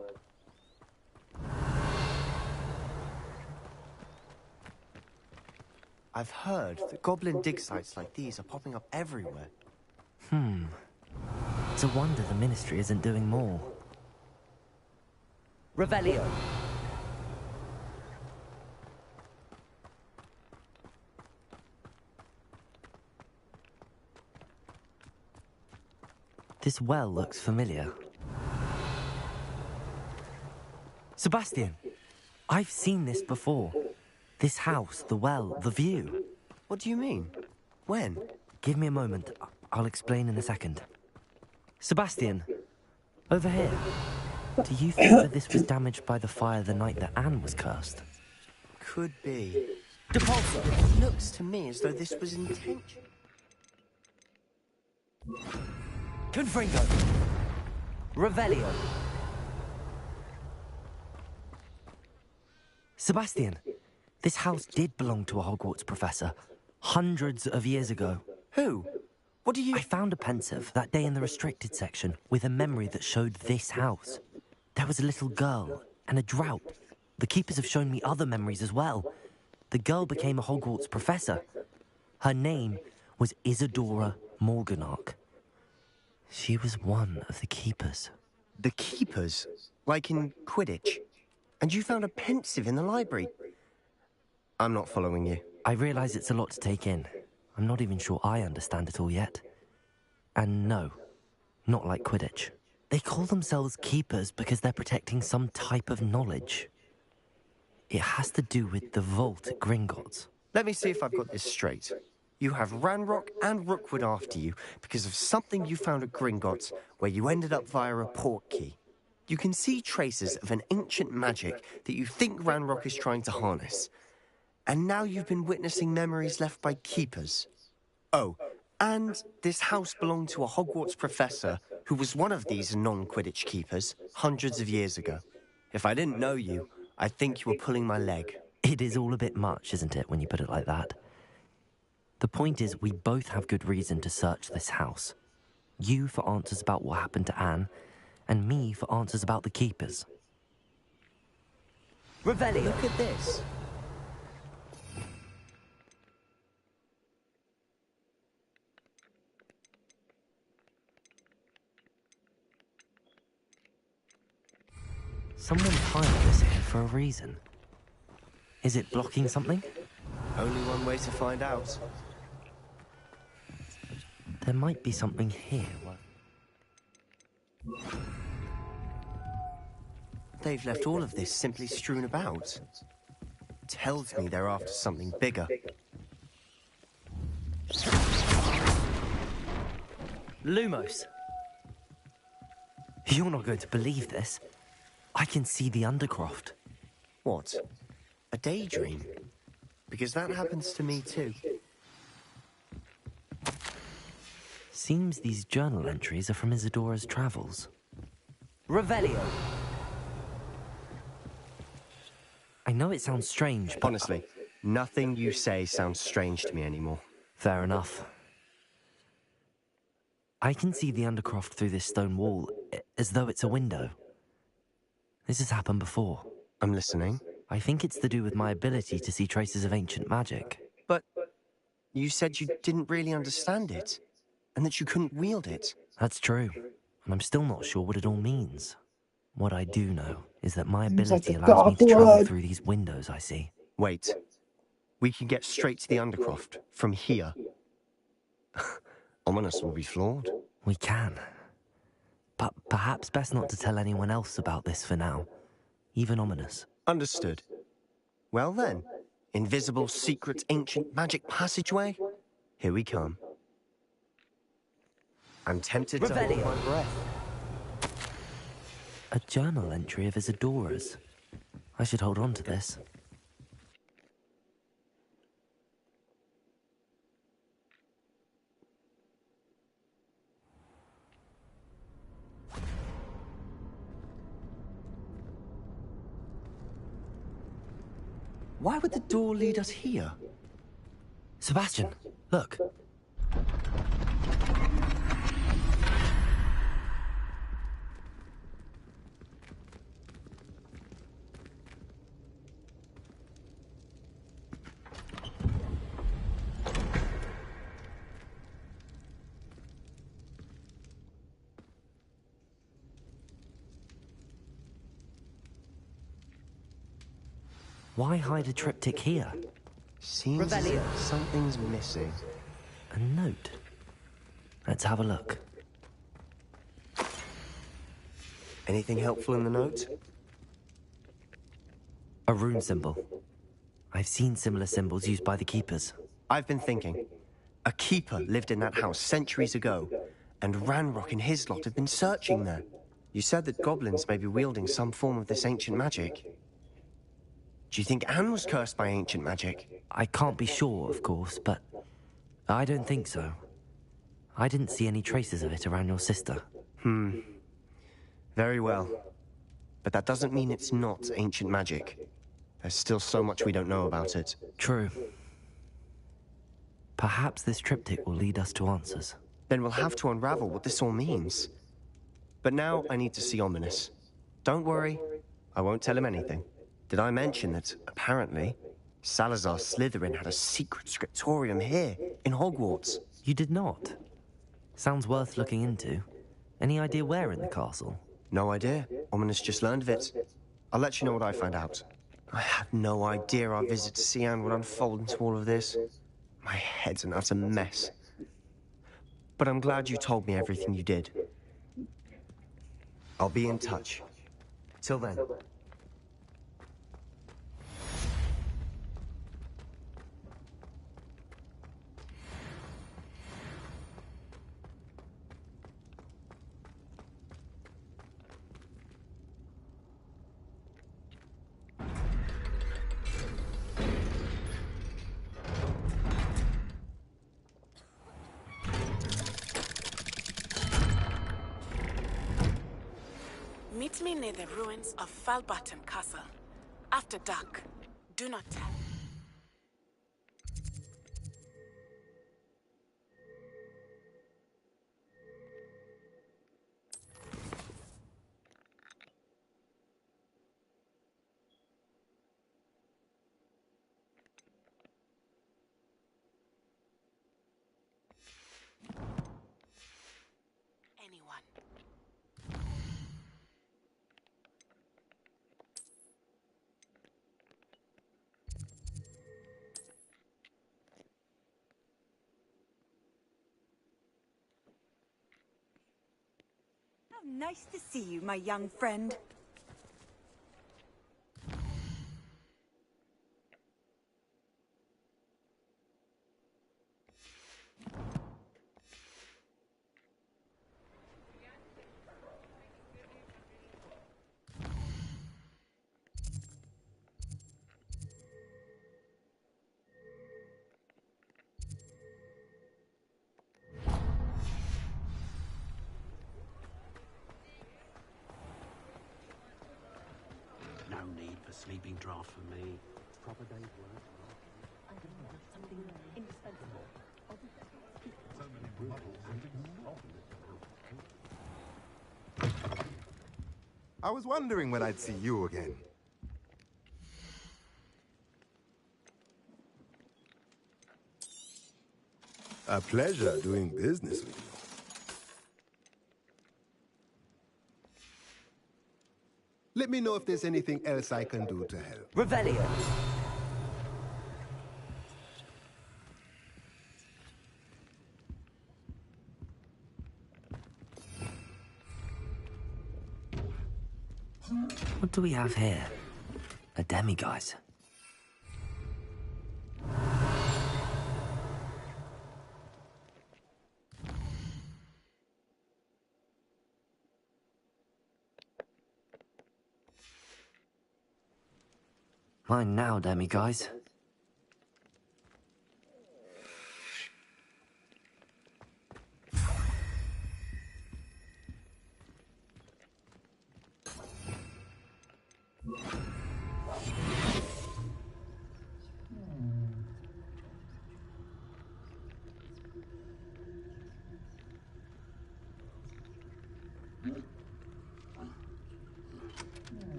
I've heard that goblin dig sites like these are popping up everywhere. It's a wonder the Ministry isn't doing more. Revelio. This well looks familiar. Sebastian, I've seen this before. This house, the well, the view. What do you mean? When? Give me a moment. I'll explain in a second. Sebastian, over here. Do you think that this was damaged by the fire the night that Anne was cursed? Could be. Depulso. It looks to me as though this was intentional. Confringo. Revelio. Sebastian, this house did belong to a Hogwarts professor, hundreds of years ago. Who? What do you... I found a pensive that day in the restricted section with a memory that showed this house. There was a little girl and a drought. The keepers have shown me other memories as well. The girl became a Hogwarts professor. Her name was Isadora Morganach. She was one of the keepers. The keepers? Like in Quidditch? And you found a pensive in the library? I'm not following you. I realize it's a lot to take in. I'm not even sure I understand it all yet. And no, not like Quidditch. They call themselves keepers because they're protecting some type of knowledge. It has to do with the vault at Gringotts. Let me see if I've got this straight. You have Ranrock and Rookwood after you because of something you found at Gringotts where you ended up via a port key. You can see traces of an ancient magic that you think Ranrock is trying to harness. And now you've been witnessing memories left by keepers. Oh, and this house belonged to a Hogwarts professor who was one of these non-Quidditch keepers hundreds of years ago. If I didn't know you, I'd think you were pulling my leg. It is all a bit much, isn't it, when you put it like that? The point is, we both have good reason to search this house. You for answers about what happened to Anne, and me for answers about the keepers. Revelio. Look at this. Someone piled this here for a reason. Is it blocking something? Only one way to find out. There might be something here. They've left all of this simply strewn about. Tells me they're after something bigger. Lumos! You're not going to believe this. I can see the Undercroft. What? A daydream? Because that happens to me too. Seems these journal entries are from Isadora's travels. Revelio. I know it sounds strange, but... Honestly, nothing you say sounds strange to me anymore. Fair enough. I can see the Undercroft through this stone wall, as though it's a window. This has happened before. I'm listening. I think it's to do with my ability to see traces of ancient magic. But you said you didn't really understand it, and that you couldn't wield it. That's true, and I'm still not sure what it all means. What I do know is that my Seems like ability a allows me to dark travel word. through these windows I see. Wait. We can get straight to the Undercroft from here. Ominous will be flawed. We can. But perhaps best not to tell anyone else about this for now. Even Ominous. Understood. Well then, invisible, secret, ancient magic passageway? Here we come. I'm tempted to hold my breath. A journal entry of Isadora's. I should hold on to this. Why would the door lead us here? Sebastian, look. Why hide a triptych here? Seems as if something's missing. A note. Let's have a look. Anything helpful in the note? A rune symbol. I've seen similar symbols used by the keepers. I've been thinking. A keeper lived in that house centuries ago, and Ranrock and his lot have been searching there. You said that goblins may be wielding some form of this ancient magic. Do you think Anne was cursed by ancient magic? I can't be sure, of course, but I don't think so. I didn't see any traces of it around your sister. Very well. But that doesn't mean it's not ancient magic. There's still so much we don't know about it. True. Perhaps this triptych will lead us to answers. Then we'll have to unravel what this all means. But now I need to see Ominous. Don't worry, I won't tell him anything. Did I mention that, apparently, Salazar Slytherin had a secret scriptorium here, in Hogwarts? You did not? Sounds worth looking into. Any idea where in the castle? No idea. Ominous just learned of it. I'll let you know what I find out. I had no idea our visit to Sian would unfold into all of this. My head's an utter mess. But I'm glad you told me everything you did. I'll be in touch. Till then. Meet me near the ruins of Falbutton Castle. After dark. Do not tell. Anyone. How nice to see you, my young friend. No need for sleeping draft for me. Proper day's work. Something indispensable. I was wondering when I'd see you again. A pleasure doing business with you. Let me know if there's anything else I can do to help. Revelio. What do we have here? A demiguise. Mine now, demiguise.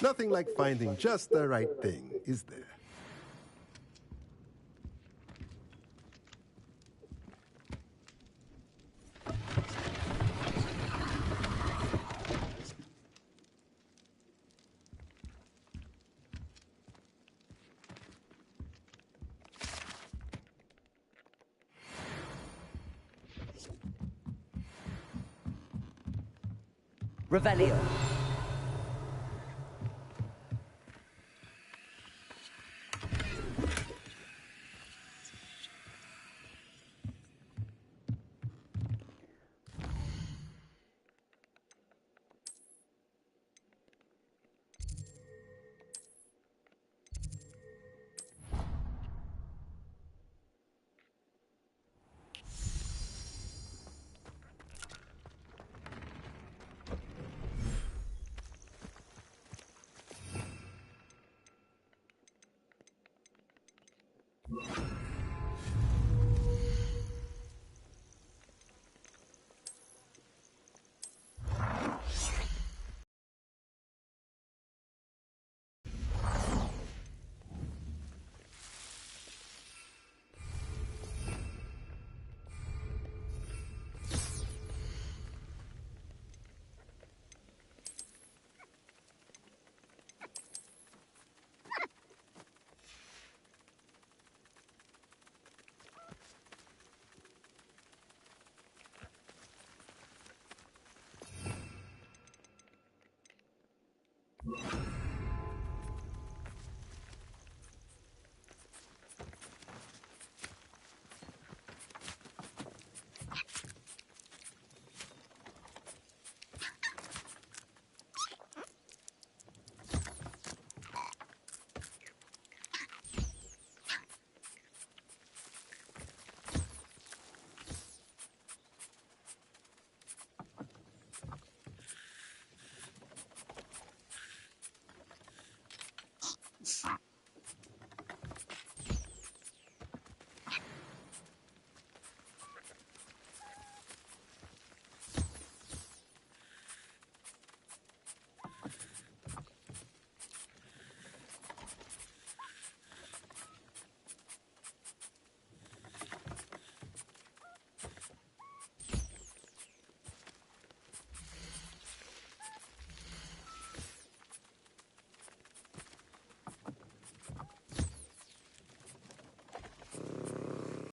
Nothing like finding just the right thing, is there? Revelio.